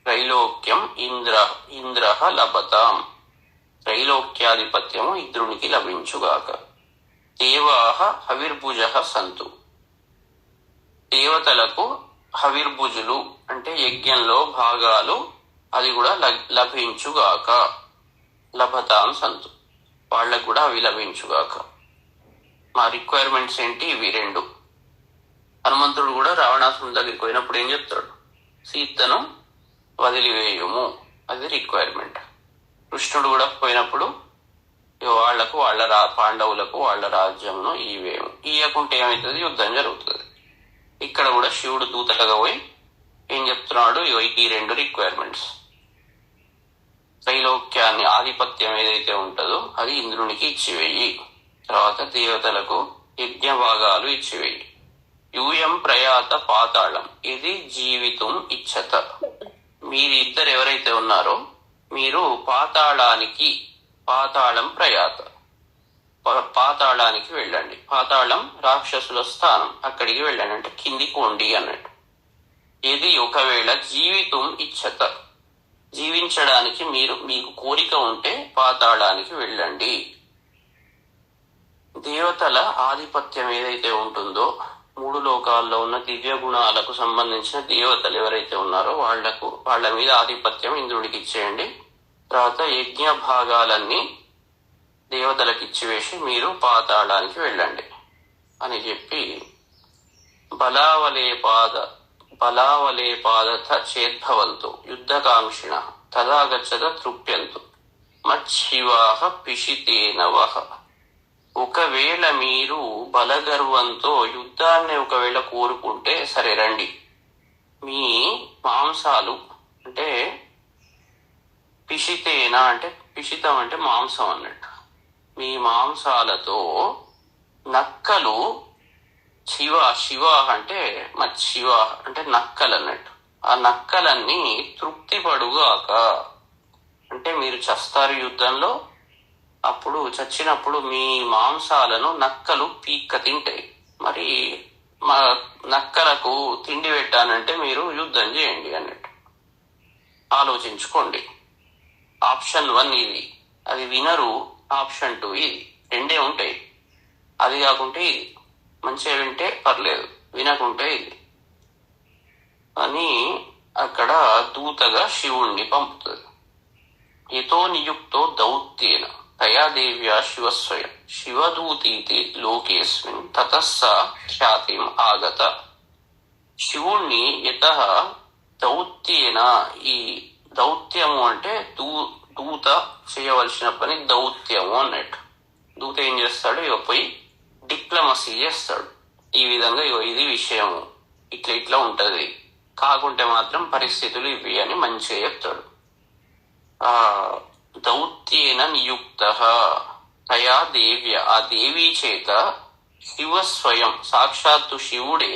త్రైలోక్యం ఇంద్ర లభతాం, త్రైలోక్యాధిపత్యము ఇంద్రునికి లభించుగాక. దేవాహ హవిర్భుజ సంతు, దేవతలకు హవిర్భుజులు అంటే యజ్ఞంలో భాగాలు అది కూడా లభించుగాక. లభతాం సంతు, వాళ్ళకు కూడా అవి లభించుగాక. మా రిక్వైర్మెంట్స్ ఏంటి, ఇవి రెండు. హనుమంతుడు కూడా రావణాసురుని దగ్గరికి పోయినప్పుడు ఏం చెప్తాడు, సీతను వదిలివేయుము, అది రిక్వైర్మెంట్. కృష్ణుడు కూడా పోయినప్పుడు వాళ్ళ పాండవులకు వాళ్ళ రాజ్యంను ఇవ్వకుంటే ఏమవుతుంది, యుద్ధం జరుగుతుంది. ఇక్కడ కూడా శివుడు దూతగా పోయి ఏం చెప్తున్నాడు, ఈ రెండు రిక్వైర్మెంట్స్. త్రైలోక్యాన్ని ఆధిపత్యం ఏదైతే ఉంటుందో అది ఇంద్రునికి ఇచ్చివేయి, తర్వాత దేవతలకు యజ్ఞ భాగాలు ఇచ్చివేయి. యూయం ప్రయాత పాతాళం ఇది జీవితం ఇచ్చత. మీరిద్దరు ఎవరైతే ఉన్నారో మీరు పాతాళం ప్రయాత పాతాళానికి వెళ్ళండి. పాతాళం రాక్షసుల స్థానం, అక్కడికి వెళ్ళండి అంటే కింది కొండి అన్నట్టు. ఇది ఒకవేళ జీవితం ఇచ్చత, జీవించడానికి మీకు కోరిక ఉంటే పాతాళానికి వెళ్ళండి. దేవతల ఆధిపత్యం ఏదైతే ఉంటుందో, మూడు లోకాల్లో ఉన్న దివ్య గుణాలకు సంబంధించిన దేవతలు ఎవరైతే ఉన్నారో వాళ్ళ మీద ఆధిపత్యం ఇంద్రుడికి ఇచ్చేయండి. తర్వాత యజ్ఞ భాగాలన్నీ దేవతలకు ఇచ్చివేసి మీరు పాతాళానికి వెళ్ళండి అని చెప్పి బలావలేపాదథ చేద్భవంతు యుద్ధకాంక్షిణ తదాగచ్చత తృప్యంతు మచ్చివాహ పిషితేనవహ. ఒకవేళ మీరు బలగర్వంతో యుద్ధాన్ని ఒకవేళ కోరుకుంటే సరే రండి, మీ మాంసాలు అంటే పిషితేన అంటే పిషితం అంటే మాంసం అన్నట్టు, మీ మాంసాలతో నక్కలు శివ శివ అంటే శివ అంటే నక్కలు అన్నట్టు. ఆ నక్కలన్నీ తృప్తి పడుగాక, అంటే మీరు చస్తారు యుద్ధంలో, అప్పుడు చచ్చినప్పుడు మీ మాంసాలను నక్కలు పీక్క తింటాయి. మరి మా నక్కలకు తిండి పెట్టానంటే మీరు యుద్ధం చేయండి అన్నట్టు. ఆలోచించుకోండి. ఆప్షన్ 1 ఇది, అది వినరు. ఆప్షన్ 2 ఇది, రెండే ఉంటాయి. అది కాకుంటే ఇది. మంచిగా వింటే పర్లేదు, వినకుంటే ఇది అని అక్కడ దూతగా శివుణ్ణి పంపుతుంది. యతో నియుక్తో దౌత్యేన తయా దేవ్యా శివస్వయం శివదూతీతి లోకేస్మిన్ తతస్స ఖ్యాతిం ఆగత. శివుణ్ణి యతః దౌత్యేన, ఈ దౌత్యము అంటే దూత చేయవలసిన పని దౌత్యము అన్నట్టు. దూత ఏం చేస్తాడు? ఇక పోయి డిప్లొమసీ చేస్తాడు. ఈ విధంగా ఇది విషయము, ఇట్లా ఇట్లా ఉంటది, కాకుంటే మాత్రం పరిస్థితులు ఇవి అని మంచిగా చెప్తాడు. దౌత్యేన నియుక్త తయా దేవ్య, ఆ దేవి చేత శివ స్వయం సాక్షాత్తు శివుడే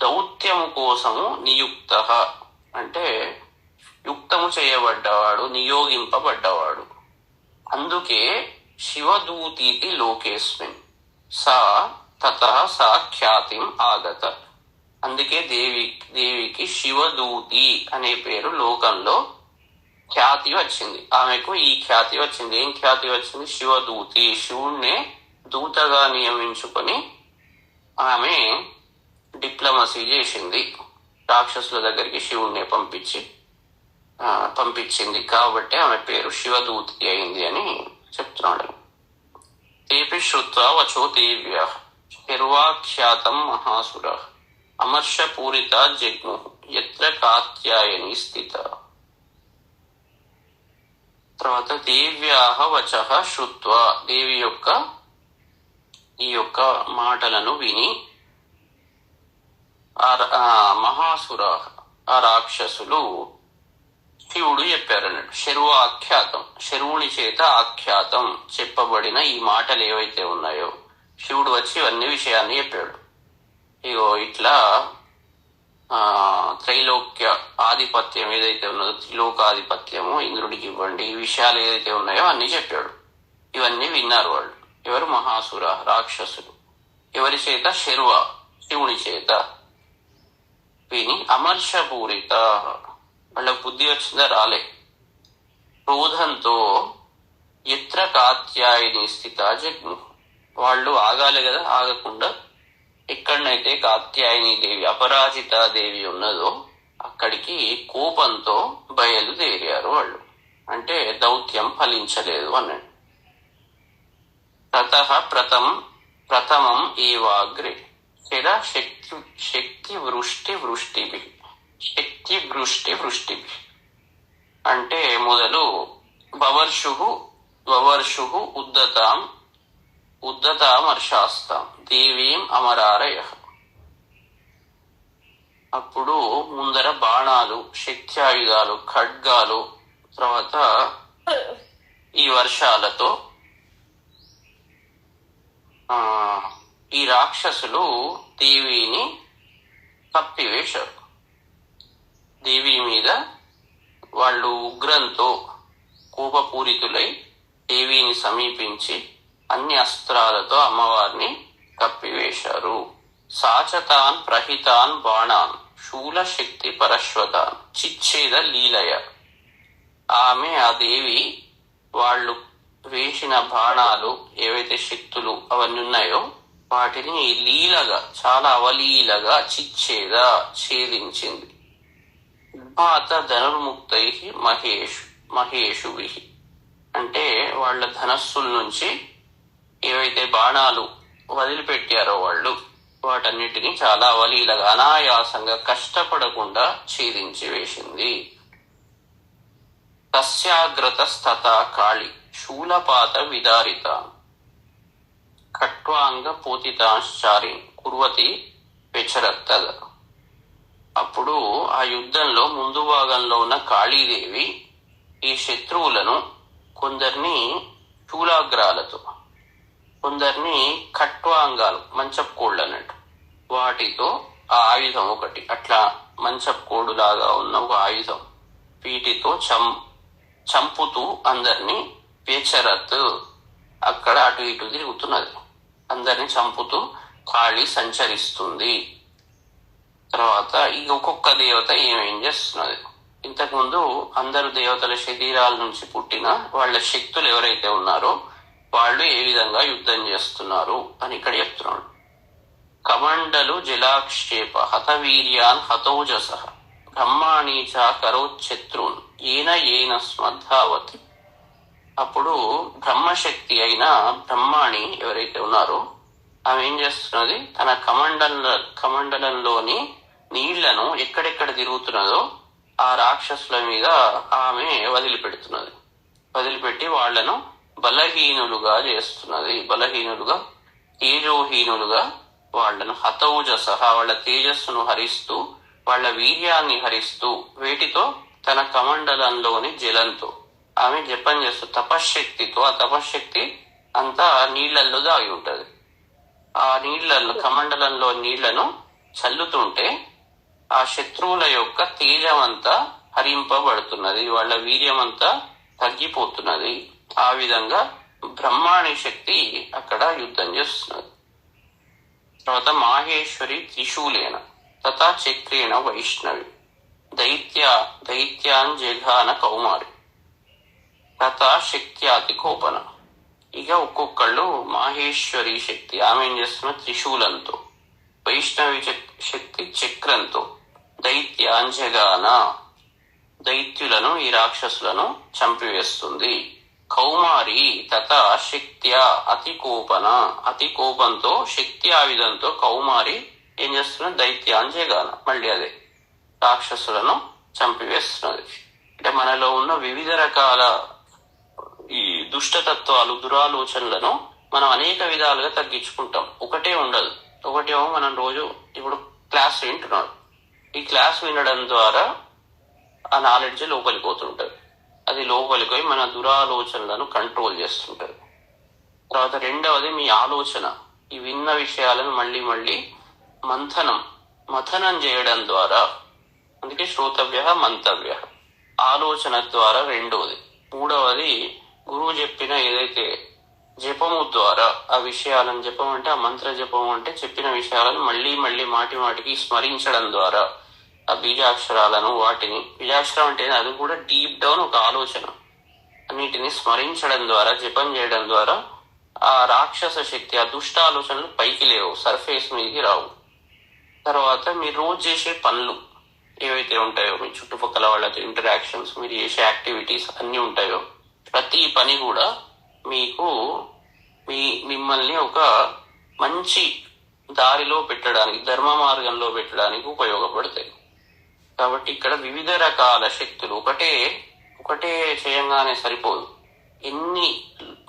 దౌత్యము కోసము నియుక్త అంటే యుక్తము చేయబడ్డవాడు, నియోగింపబడ్డవాడు. అందుకే శివదూతీతి లోకేస్మిన్ సా తతః సా ఖ్యాతిం ఆగత. అందుకే దేవికి శివదూతి అనే పేరు లోకంలో ఖ్యాతి వచ్చింది. ఆమెకు ఈ ఖ్యాతి వచ్చింది. ఏం ఖ్యాతి వచ్చింది? శివదూతి. శివుణ్ణి దూతగా నియమించుకొని ఆమె డిప్లొమసీ చేసింది. రాక్షసుల దగ్గరికి శివుణ్ణి పంపించింది కాబట్టి ఆమె పేరు శివదూతి అయింది అని చెప్తున్నాడు. తేపి శ్రుత్వా వచో దేవ్య శర్వాఖ్యాతం మహాసుర అమర్ష పూరిత జగ్ము యత్ర కాత్యాయని స్థిత. తర్వాత దేవ్యాహ వచః శ్రుత్వా, దేవి యొక్క ఈ యొక్క మాటలను విని మహాసుర, ఆ రాక్షసులు శివుడు చెప్పారన్నట్టు. శర్వాఖ్యాతం, శర్వుని చేత ఆఖ్యాతం చెప్పబడిన ఈ మాటలు ఏవైతే ఉన్నాయో శివుడు వచ్చి ఇవన్నీ విషయాన్ని చెప్పాడు. ఇగో ఇట్లా త్రైలోక్య ఆధిపత్యం ఏదైతే ఉన్నదో, త్రిలోకాధిపత్యము ఇంద్రుడికి ఇవ్వండి, ఈ విషయాలు ఏదైతే ఉన్నాయో అన్ని చెప్పాడు. ఇవన్నీ విన్నారు వాళ్ళు. ఎవరు? మహాసుర, రాక్షసులు. ఎవరి చేత? శర్వ, శివుని చేత విని అమర్షపూరిత, వాళ్ళ బుద్ధి వచ్చిందా? రాలే. క్రోధంతో ఎత్ర కాత్యాయని స్థిత జగ్ము, వాళ్ళు ఆగాలి కదా, ఆగకుండా ఎక్కడనైతే కాత్యాయని దేవి, అపరాజిత దేవి ఉన్నదో అక్కడికి కోపంతో బయలుదేరారు వాళ్ళు. అంటే దౌత్యం ఫలించలేదు అన్నాడు. తతః ప్రథమం ఏవాగ్రే శర శక్తి వృష్టి అంటే మొదలు వవర్షు ఉద్దతామర్షాస్తాం దేవీం అమరారయ. అప్పుడు ముందర బాణాలు, శక్త్యాయుధాలు, ఖడ్గాలు, తర్వాత ఈ వర్షాలతో ఈ రాక్షసులు దేవిని కప్పివేశారు. దేవి మీద వాళ్ళు ఉగ్రంతో కోపపూరితులై దేవిని సమీపించి అన్ని అస్త్రాలతో అమ్మవారిని కప్పివేశారు. సాచతాన్ ప్రహితాన్ బాణాన్ శూల శక్తి పరశ్వతాన్ చిచ్ఛేద లీలయ. ఆమె, ఆ దేవి, వాళ్ళు వేసిన బాణాలు ఏవైతే శక్తులు అవన్నీ ఉన్నాయో వాటిని లీలగా, చాలా అవలీలగా ఛేదించింది. పాత ధనుర్ముక్తై మహేషువి అంటే వాళ్ళ ధనస్సుల నుంచి ఏవైతే బాణాలు వదిలిపెట్టారో వాళ్ళు, వాటన్నిటిని చాలా అవలీలగా, అనాయాసంగా, కష్టపడకుండా ఛేదించి వేసింది. తస్యాగ్రతస్తథా కాళి శూలపాత విదారిత ఖట్వాంగ పోతితాశ్చారి కుర్వతి పెచరత్తద. అప్పుడు ఆ యుద్ధంలో ముందు భాగంలో ఉన్న కాళీదేవి ఈ శత్రువులను కొందరిని శూలాగ్రాలతో, కొందరిని ఖట్వాంగాలు, మంచపు కోళ్ళు అన్నట్టు, వాటితో ఆ ఆయుధం ఒకటి అట్లా మంచపు కోడు లాగా ఉన్న ఒక ఆయుధం, వీటితో చంపుతూ అందరినీ వేచరత్ అక్కడ అటు ఇటు తిరుగుతున్నది, అందరిని చంపుతూ ఖాళీ సంచరిస్తుంది. తర్వాత ఇక ఒక్కొక్క దేవత ఏమేం చేస్తున్నది. ఇంతకుముందు అందరు దేవతల శరీరాల నుంచి పుట్టిన వాళ్ళ శక్తులు ఎవరైతే ఉన్నారో వాళ్ళు ఏ విధంగా యుద్ధం చేస్తున్నారు అని ఇక్కడ చెప్తున్నాడు. కమండలు జలాక్షేప హతవీర్యాన్ హతౌజస బ్రహ్మాణీచ కరోచ్చత్రున్ ఏన స్మద్ధావతి. అప్పుడు బ్రహ్మశక్తి అయిన బ్రహ్మాణి ఎవరైతే ఉన్నారో ఆమె ఏం చేస్తున్నది, తన కమండలంలోని నీళ్లను ఎక్కడెక్కడ తిరుగుతున్నదో ఆ రాక్షసుల మీద ఆమె వదిలిపెడుతున్నది. వదిలిపెట్టి వాళ్లను బలహీనులుగా చేస్తున్నది. బలహీనులుగా, తేజోహీనులుగా వాళ్లను హతౌజస, వాళ్ళ తేజస్సును హరిస్తూ వాళ్ళ వీర్యాన్ని హరిస్తూ వేటితో, తన కమండలంలోని జలంతో ఆమె జపం చేస్తూ తపశ్శక్తితో, ఆ తపశ్శక్తి అంతా నీళ్లలో దాగి ఉంటది. ఆ నీళ్లలో, కమండలంలో నీళ్లను చల్లుతుంటే ఆ శత్రువుల యొక్క తేజమంతా హరింపబడుతున్నది, వాళ్ళ వీర్యమంతా తగ్గిపోతున్నది. ఆ విధంగా బ్రహ్మాణి శక్తి అక్కడ యుద్ధం చేస్తున్నది. తర్వాత మాహేశ్వరి త్రిశూలేన తథా చక్రేణ వైష్ణవి దైత్యాన్ జఘాన కౌమారి తథా శక్త్యాతి కోపన. ఇక ఒక్కొక్కళ్ళు మాహేశ్వరి శక్తి ఆమె ఏం చేస్తున్న త్రిశూలంతో, వైష్ణవి శక్తి చక్రంతో దైత్యాంజగాన దైత్యులను, ఈ రాక్షసులను చంపివేస్తుంది. కౌమారి తథా శక్త్యా అతి కోపన, అతి కోపంతో శక్తి ఆయుధంతో కౌమారి ఏం చేస్తున్నది, దైత్యాంజగాన మళ్ళీ అదే రాక్షసులను చంపివేస్తున్నది. అంటే మనలో ఉన్న వివిధ రకాల ఈ దుష్టతత్వాలు, దురాలోచనలను మనం అనేక విధాలుగా తగ్గించుకుంటాం. ఒకటే ఉండదు. ఒకటేమో మనం రోజు ఇప్పుడు క్లాస్ వింటున్నాడు, ఈ క్లాస్ వినడం ద్వారా ఆ నాలెడ్జ్ లోపలికి పోతుంటది. అది లోపలికి పోయి మన దురాలోచనలను కంట్రోల్ చేస్తుంటది. తర్వాత రెండవది మీ ఆలోచన, ఈ విన్న విషయాలను మళ్ళీ మళ్ళీ మథనం చేయడం ద్వారా, అందుకే శ్రోతవ్య మంతవ్య, ఆలోచన ద్వారా రెండవది. మూడవది గురువు చెప్పిన ఏదైతే జపము ద్వారా ఆ విషయాలను, జపం అంటే ఆ మంత్ర జపం అంటే చెప్పిన విషయాలను మళ్ళీ మళ్ళీ మాటి మాటికి స్మరించడం ద్వారా ఆ బీజాక్షరాలను, వాటిని, బీజాక్షరం అంటే అది కూడా డీప్ డౌన్ ఒక ఆలోచన, అన్నిటిని స్మరించడం ద్వారా, జపం చేయడం ద్వారా ఆ రాక్షస శక్తి, ఆ దుష్ట ఆలోచనలు పైకి లేవు, సర్ఫేస్ మీదకి రావు. తర్వాత మీరు రోజు చేసే పనులు ఏవైతే ఉంటాయో, మీ చుట్టుపక్కల వాళ్ళతో ఇంటరాక్షన్స్, మీరు చేసే యాక్టివిటీస్ అన్ని ఉంటాయో, ప్రతి పని కూడా మీకు మిమ్మల్ని ఒక మంచి దారిలో పెట్టడానికి, ధర్మ మార్గంలో పెట్టడానికి ఉపయోగపడతాయి. కాబట్టి ఇక్కడ వివిధ రకాల శక్తులు, ఒకటే చేయంగానే సరిపోదు.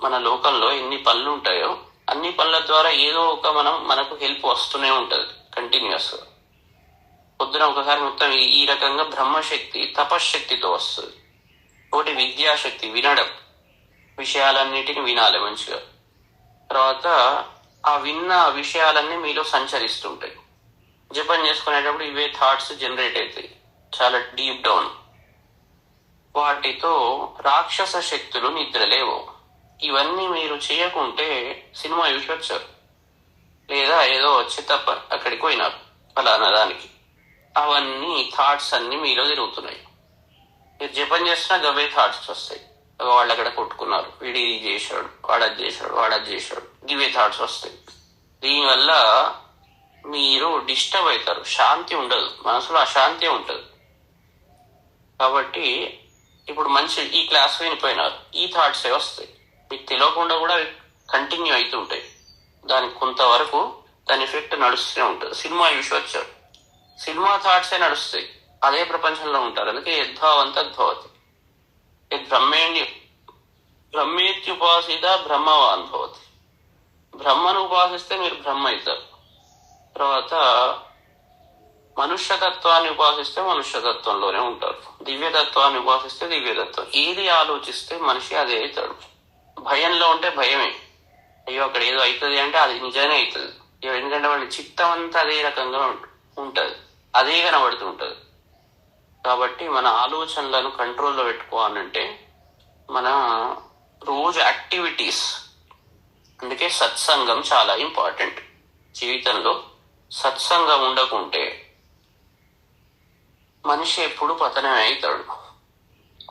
మన లోకంలో ఎన్ని పనులు ఉంటాయో అన్ని పనుల ద్వారా ఏదో ఒక మనకు హెల్ప్ వస్తూనే ఉంటది కంటిన్యూస్ గా. పొద్దున ఒకసారి మొత్తం ఈ రకంగా బ్రహ్మశక్తి తపశ్శక్తితో వస్తుంది. ఒకటి విద్యాశక్తి, వినడం, విషయాలన్నిటిని వినాలి మంచిగా. తర్వాత ఆ విన్న విషయాలన్నీ మీలో సంచరిస్తుంటాయి. జపం చేసుకునేటప్పుడు ఇవే థాట్స్ జనరేట్ అవుతాయి చాలా డీప్ డౌన్. వాటితో రాక్షస శక్తులు నిద్రలేవు. ఇవన్నీ మీరు చేయకుంటే సినిమా చూసి వచ్చారు, లేదా ఏదో వచ్చి తప్ప అక్కడికి పోయినారు ఫలానా దానికి, అవన్నీ థాట్స్ అన్ని మీలో తిరుగుతున్నాయి. మీరు జపం చేసినా గవే థాట్స్ వస్తాయి. వాళ్ళు అక్కడ కొట్టుకున్నారు, వీడి చేశాడు, వాడది చేశాడు, వాడది చేశాడు, గివే థాట్స్ వస్తాయి. దీనివల్ల మీరు డిస్టర్బ్ అవుతారు, శాంతి ఉండదు, మనసులో అశాంతి ఉంటుంది. కాబట్టి ఇప్పుడు ఈ క్లాస్ వినిపోయినారు, ఈ థాట్సే వస్తాయి, మీకు తెలియకుండా కూడా కంటిన్యూ అవుతుంటాయి. దానికి కొంతవరకు దాని ఎఫెక్ట్ నడుస్తూనే ఉంటుంది. సినిమా చూసి వచ్చారు, సినిమా థాట్సే నడుస్తాయి, అదే ప్రపంచంలో ఉంటారు. అందుకే యద్భావంతద్భవతి, బ్రహ్మేత్యుపాసిత బ్రహ్మవాన్ భవతి. బ్రహ్మను ఉపాసిస్తే మీరు బ్రహ్మ అవుతారు. తర్వాత మనుష్యతత్వాన్ని ఉపాసిస్తే మనుష్యతత్వంలోనే ఉంటారు, దివ్యతత్వాన్ని ఉపాసిస్తే దివ్యతత్వం. ఏది ఆలోచిస్తే మనిషి అదే అవుతాడు. భయంలో ఉంటే భయమే, అయ్యో అక్కడ ఏదో అవుతుంది అంటే అది నిజమే అవుతుంది. ఎందుకంటే వాళ్ళ చిత్తం అంతా అదే రకంగా ఉంటది, అదే కనబడుతుంటది. కాబట్టి మన ఆలోచనలను కంట్రోల్లో పెట్టుకోవాలంటే మన రోజు యాక్టివిటీస్, అందుకే సత్సంగం చాలా ఇంపార్టెంట్ జీవితంలో. సత్సంగం ఉండకుంటే మనిషి ఎప్పుడు పతనమే అవుతాడు.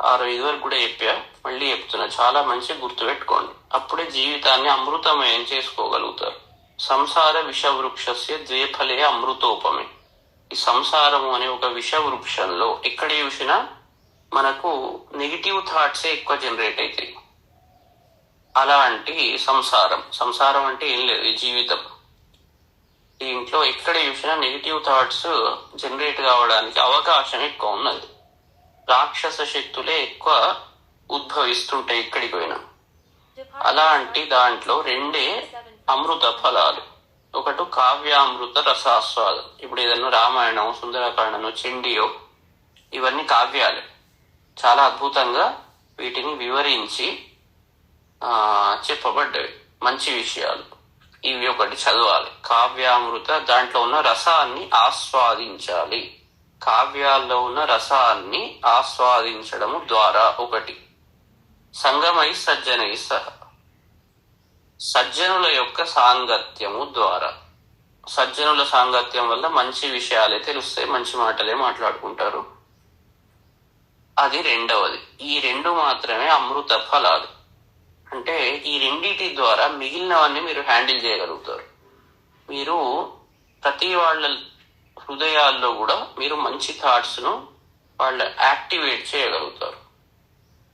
6-5 వరకు కూడా చెప్పా, మళ్ళీ చెప్తున్నా, చాలా మంచి గుర్తు పెట్టుకోండి. అప్పుడే జీవితాన్ని అమృతమయం చేసుకోగలుగుతారు. సంసార విషవృక్షస్య ద్వేఫలే అమృతోపమే. ఈ సంసారము అనే ఒక విషవృక్షంలో ఎక్కడ చూసినా మనకు నెగిటివ్ థాట్సే ఎక్కువ జనరేట్ అవుతాయి. అలాంటి సంసారం అంటే ఏం లేదు, ఈ జీవితం. దీంట్లో ఎక్కడ చూసినా నెగిటివ్ థాట్స్ జనరేట్ కావడానికి అవకాశం ఎక్కువ ఉన్నది. రాక్షస శక్తులే ఎక్కువ ఉద్భవిస్తుంటాయి ఎక్కడికి పోయినా. అలాంటి దాంట్లో 2 అమృత ఫలాలు. ఒకటి కావ్యామృత రసాస్వాదం. ఇప్పుడు ఏదన్నా రామాయణం, సుందరకాండనో, చండియో, ఇవన్నీ కావ్యాలు. చాలా అద్భుతంగా వీటిని వివరించి చెప్పబడ్డవి మంచి విషయాలు. ఇవి ఒకటి చదవాలి. కావ్యామృత, దాంట్లో ఉన్న రసాన్ని ఆస్వాదించాలి. కావ్యాల్లో ఉన్న రసాన్ని ఆస్వాదించడము ద్వారా ఒకటి. సంగమై సజ్జనై సహ, సజ్జనుల యొక్క సాంగత్యము ద్వారా. సజ్జనుల సాంగత్యం వల్ల మంచి విషయాలే తెలుస్తాయి, మంచి మాటలే మాట్లాడుకుంటారు. అది 2వది. ఈ 2 మాత్రమే అమృత ఫలాలు. అంటే ఈ రెండిటి ద్వారా మిగిలినవన్నీ మీరు హ్యాండిల్ చేయగలుగుతారు. మీరు ప్రతి వాళ్ళ హృదయాల్లో కూడా మీరు మంచి థాట్స్ ను వాళ్ళ యాక్టివేట్ చేయగలుగుతారు.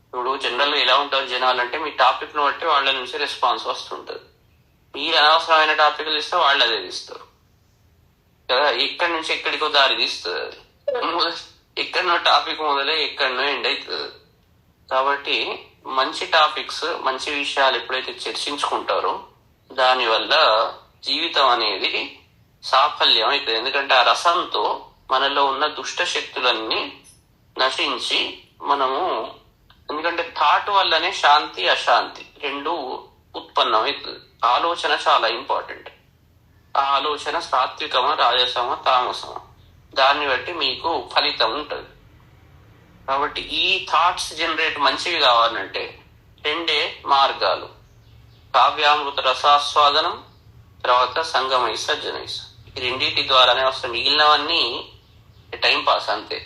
ఇప్పుడు జనరల్ గా ఎలా ఉంటారు జనాలంటే, మీ టాపిక్ ను బట్టి వాళ్ళ నుంచి రెస్పాన్స్ వస్తుంటది. మీరు అనవసరమైన టాపిక్లు ఇస్తే వాళ్ళు అదే తీస్తారు కదా. ఎక్కడి నుంచి ఎక్కడికో దారి తీస్తుంది అది. ఎక్కడనో టాపిక్ మొదలై ఎక్కడనో ఎండ్ అవుతుంది. కాబట్టి మంచి టాపిక్స్, మంచి విషయాలు ఎప్పుడైతే చర్చించుకుంటారో దానివల్ల జీవితం అనేది సాఫల్యం అవుతుంది. ఎందుకంటే ఆ రసంతో మనలో ఉన్న దుష్ట శక్తులన్నీ నశించి మనము, ఎందుకంటే థాట్ వల్లనే శాంతి అశాంతి 2 ఉత్పన్నం అవుతుంది. ఆలోచన చాలా ఇంపార్టెంట్. ఆ ఆలోచన సాత్వికమా, రాజసమా, తామసమా, దాన్ని బట్టి మీకు ఫలితం ఉంటుంది. కాబట్టి ఈ థాట్స్ జనరేట్ మంచివి కావాలంటే 2 మార్గాలు. కావ్యామృత రసాస్వాదనం, తర్వాత సంగమై సజ్జనైస్. ఈ రెండింటి ద్వారానే వస్తాయి. మిగిలినవన్నీ టైం పాస్ అంతే.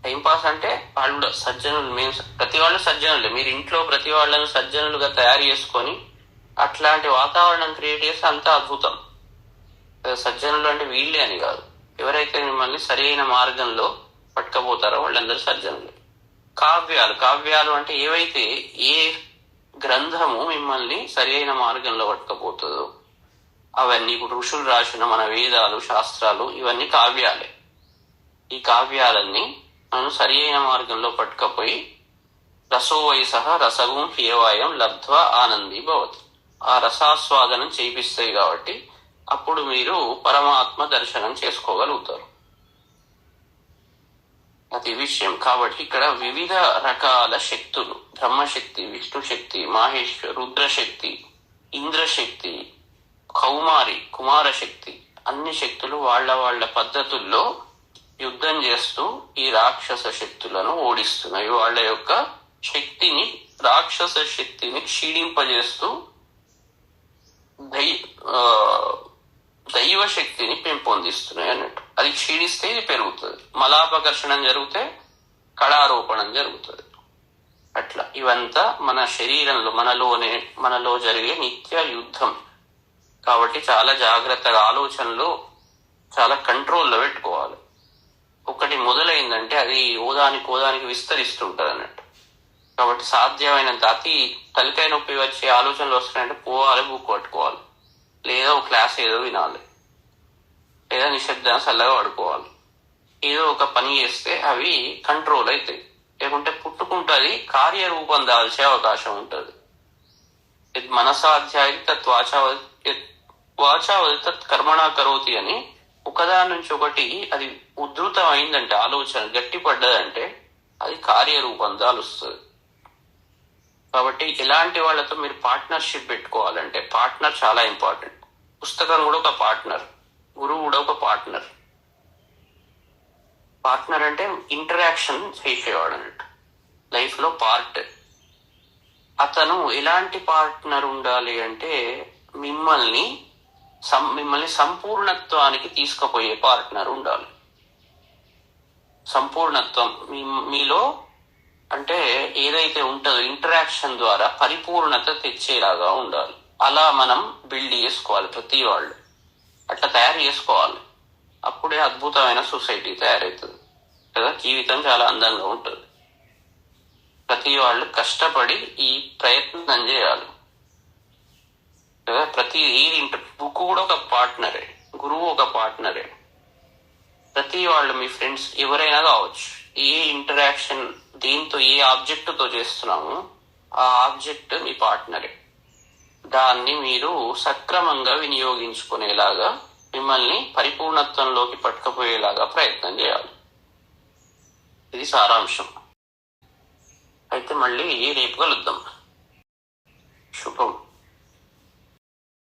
టైం పాస్ అంటే వాళ్ళు కూడా సజ్జనులు, మేము ప్రతి వాళ్ళు సజ్జనులే. మీరు ఇంట్లో ప్రతి వాళ్ళను సజ్జనులుగా తయారు చేసుకొని అట్లాంటి వాతావరణం క్రియేట్ చేస్తే అంత అద్భుతం. సజ్జనులు అంటే వీళ్ళే అని కాదు, ఎవరైతే మిమ్మల్ని సరైన మార్గంలో పట్టుకపోతారో వాళ్ళందరూ సజ్జనులు. కావ్యాలు అంటే ఏవైతే, ఏ గ్రంథము మిమ్మల్ని సరైన మార్గంలో పట్టుకపోతుందో అవన్నీ. ఇప్పుడు ఋషులు రాసిన మన వేదాలు, శాస్త్రాలు, ఇవన్నీ కావ్యాలే. ఈ కావ్యాలన్నీ మనం సరి అయిన మార్గంలో పట్టుకపోయి రసోవైసహ రసగుం హ్యేవాయం లబ్ధ్వా ఆనందీ భవతి, ఆ రసాస్వాదనం చేపిస్తాయి. కాబట్టి అప్పుడు మీరు పరమాత్మ దర్శనం చేసుకోగలుగుతారు. అది విషయం. కాబట్టి ఇక్కడ వివిధ రకాల శక్తులు, బ్రహ్మశక్తి, విష్ణుశక్తి, మాహేశ్వర, రుద్రశక్తి, ఇంద్రశక్తి, కౌమారి, కుమారశక్తి, అన్ని శక్తులు వాళ్ళ పద్ధతుల్లో యుద్ధం చేస్తూ ఈ రాక్షస శక్తులను ఓడిస్తున్నాయి. వాళ్ళ యొక్క శక్తిని, రాక్షస శక్తిని క్షీణింపజేస్తూ దైవ శక్తిని పెంపొందిస్తున్నాయి అన్నట్టు. అది క్షీణిస్తే ఇది పెరుగుతుంది. మలాపకర్షణం జరిగితే కళారోపణం జరుగుతుంది. అట్లా ఇవంతా మన శరీరంలో, మనలో జరిగే నిత్య యుద్ధం. కాబట్టి చాలా జాగ్రత్తగా ఆలోచనలు చాలా కంట్రోల్లో పెట్టుకోవాలి. ఒకటి మొదలైందంటే అది ఓదానికి విస్తరిస్తుంటది అన్నట్టు. కాబట్టి సాధ్యమైనంత అతి తలకాయ నొప్పి వచ్చే ఆలోచనలు వస్తున్నాయంటే పోవాలి, బుక్ పట్టుకోవాలి, లేదా ఒక క్లాస్ ఏదో వినాలి, లేదా నిశ్శబ్దాన్ని చల్లగా పడుకోవాలి. ఏదో ఒక పని చేస్తే అవి కంట్రోల్ అవుతాయి. లేకుంటే పుట్టుకుంటుంది, కార్యరూపం దాల్చే అవకాశం ఉంటుంది. మనసాధ్యాయి వాచావది తత్ కర్మణా కరోతి అని ఒకదాని నుంచి ఒకటి అది ఉధృతం అయిందంటే, ఆలోచన గట్టి పడ్డదంటే అది కార్యరూపం దాలుస్తుంది. కాబట్టి ఇలాంటి వాళ్ళతో మీరు పార్ట్నర్షిప్ పెట్టుకోవాలంటే పార్ట్నర్ చాలా ఇంపార్టెంట్. పుస్తకం కూడా ఒక పార్ట్నర్, గురువు కూడా ఒక పార్ట్నర్. పార్ట్నర్ అంటే ఇంటరాక్షన్ చేసేవాడు అన్నట్టు, లైఫ్ లో పార్ట్. అతను ఎలాంటి పార్ట్నర్ ఉండాలి అంటే మిమ్మల్ని సంపూర్ణత్వానికి తీసుకుపోయే పార్ట్నర్ ఉండాలి. సంపూర్ణత్వం మీలో అంటే ఏదైతే ఉంటుందో ఇంటరాక్షన్ ద్వారా పరిపూర్ణత తెచ్చేలాగా ఉండాలి. అలా మనం బిల్డ్ చేసుకోవాలి. ప్రతి వాళ్ళు అట్లా తయారు చేసుకోవాలి. అప్పుడే అద్భుతమైన సొసైటీ తయారవుతుంది కదా. జీవితం చాలా అందంగా ఉంటుంది. ప్రతి వాళ్ళు కష్టపడి ఈ ప్రయత్నం చేయాలి కదా. ప్రతి బుక్ కూడా ఒక పార్ట్నరే, గురువు ఒక పార్ట్నరే. ప్రతి వాళ్ళు మీ ఫ్రెండ్స్ ఎవరైనా కావచ్చు, ఏ ఇంటరాక్షన్ దీంతో ఏ ఆబ్జెక్ట్ తో చేస్తున్నామో ఆ ఆబ్జెక్ట్ మీ పార్ట్నరే. దాన్ని మీరు సక్రమంగా వినియోగించుకునేలాగా, మిమ్మల్ని పరిపూర్ణత్వంలోకి పట్టుకుపోయేలాగా ప్రయత్నం చేయాలి. ఇది సారాంశం. అయితే మళ్ళీ రేపు కలుద్దాం.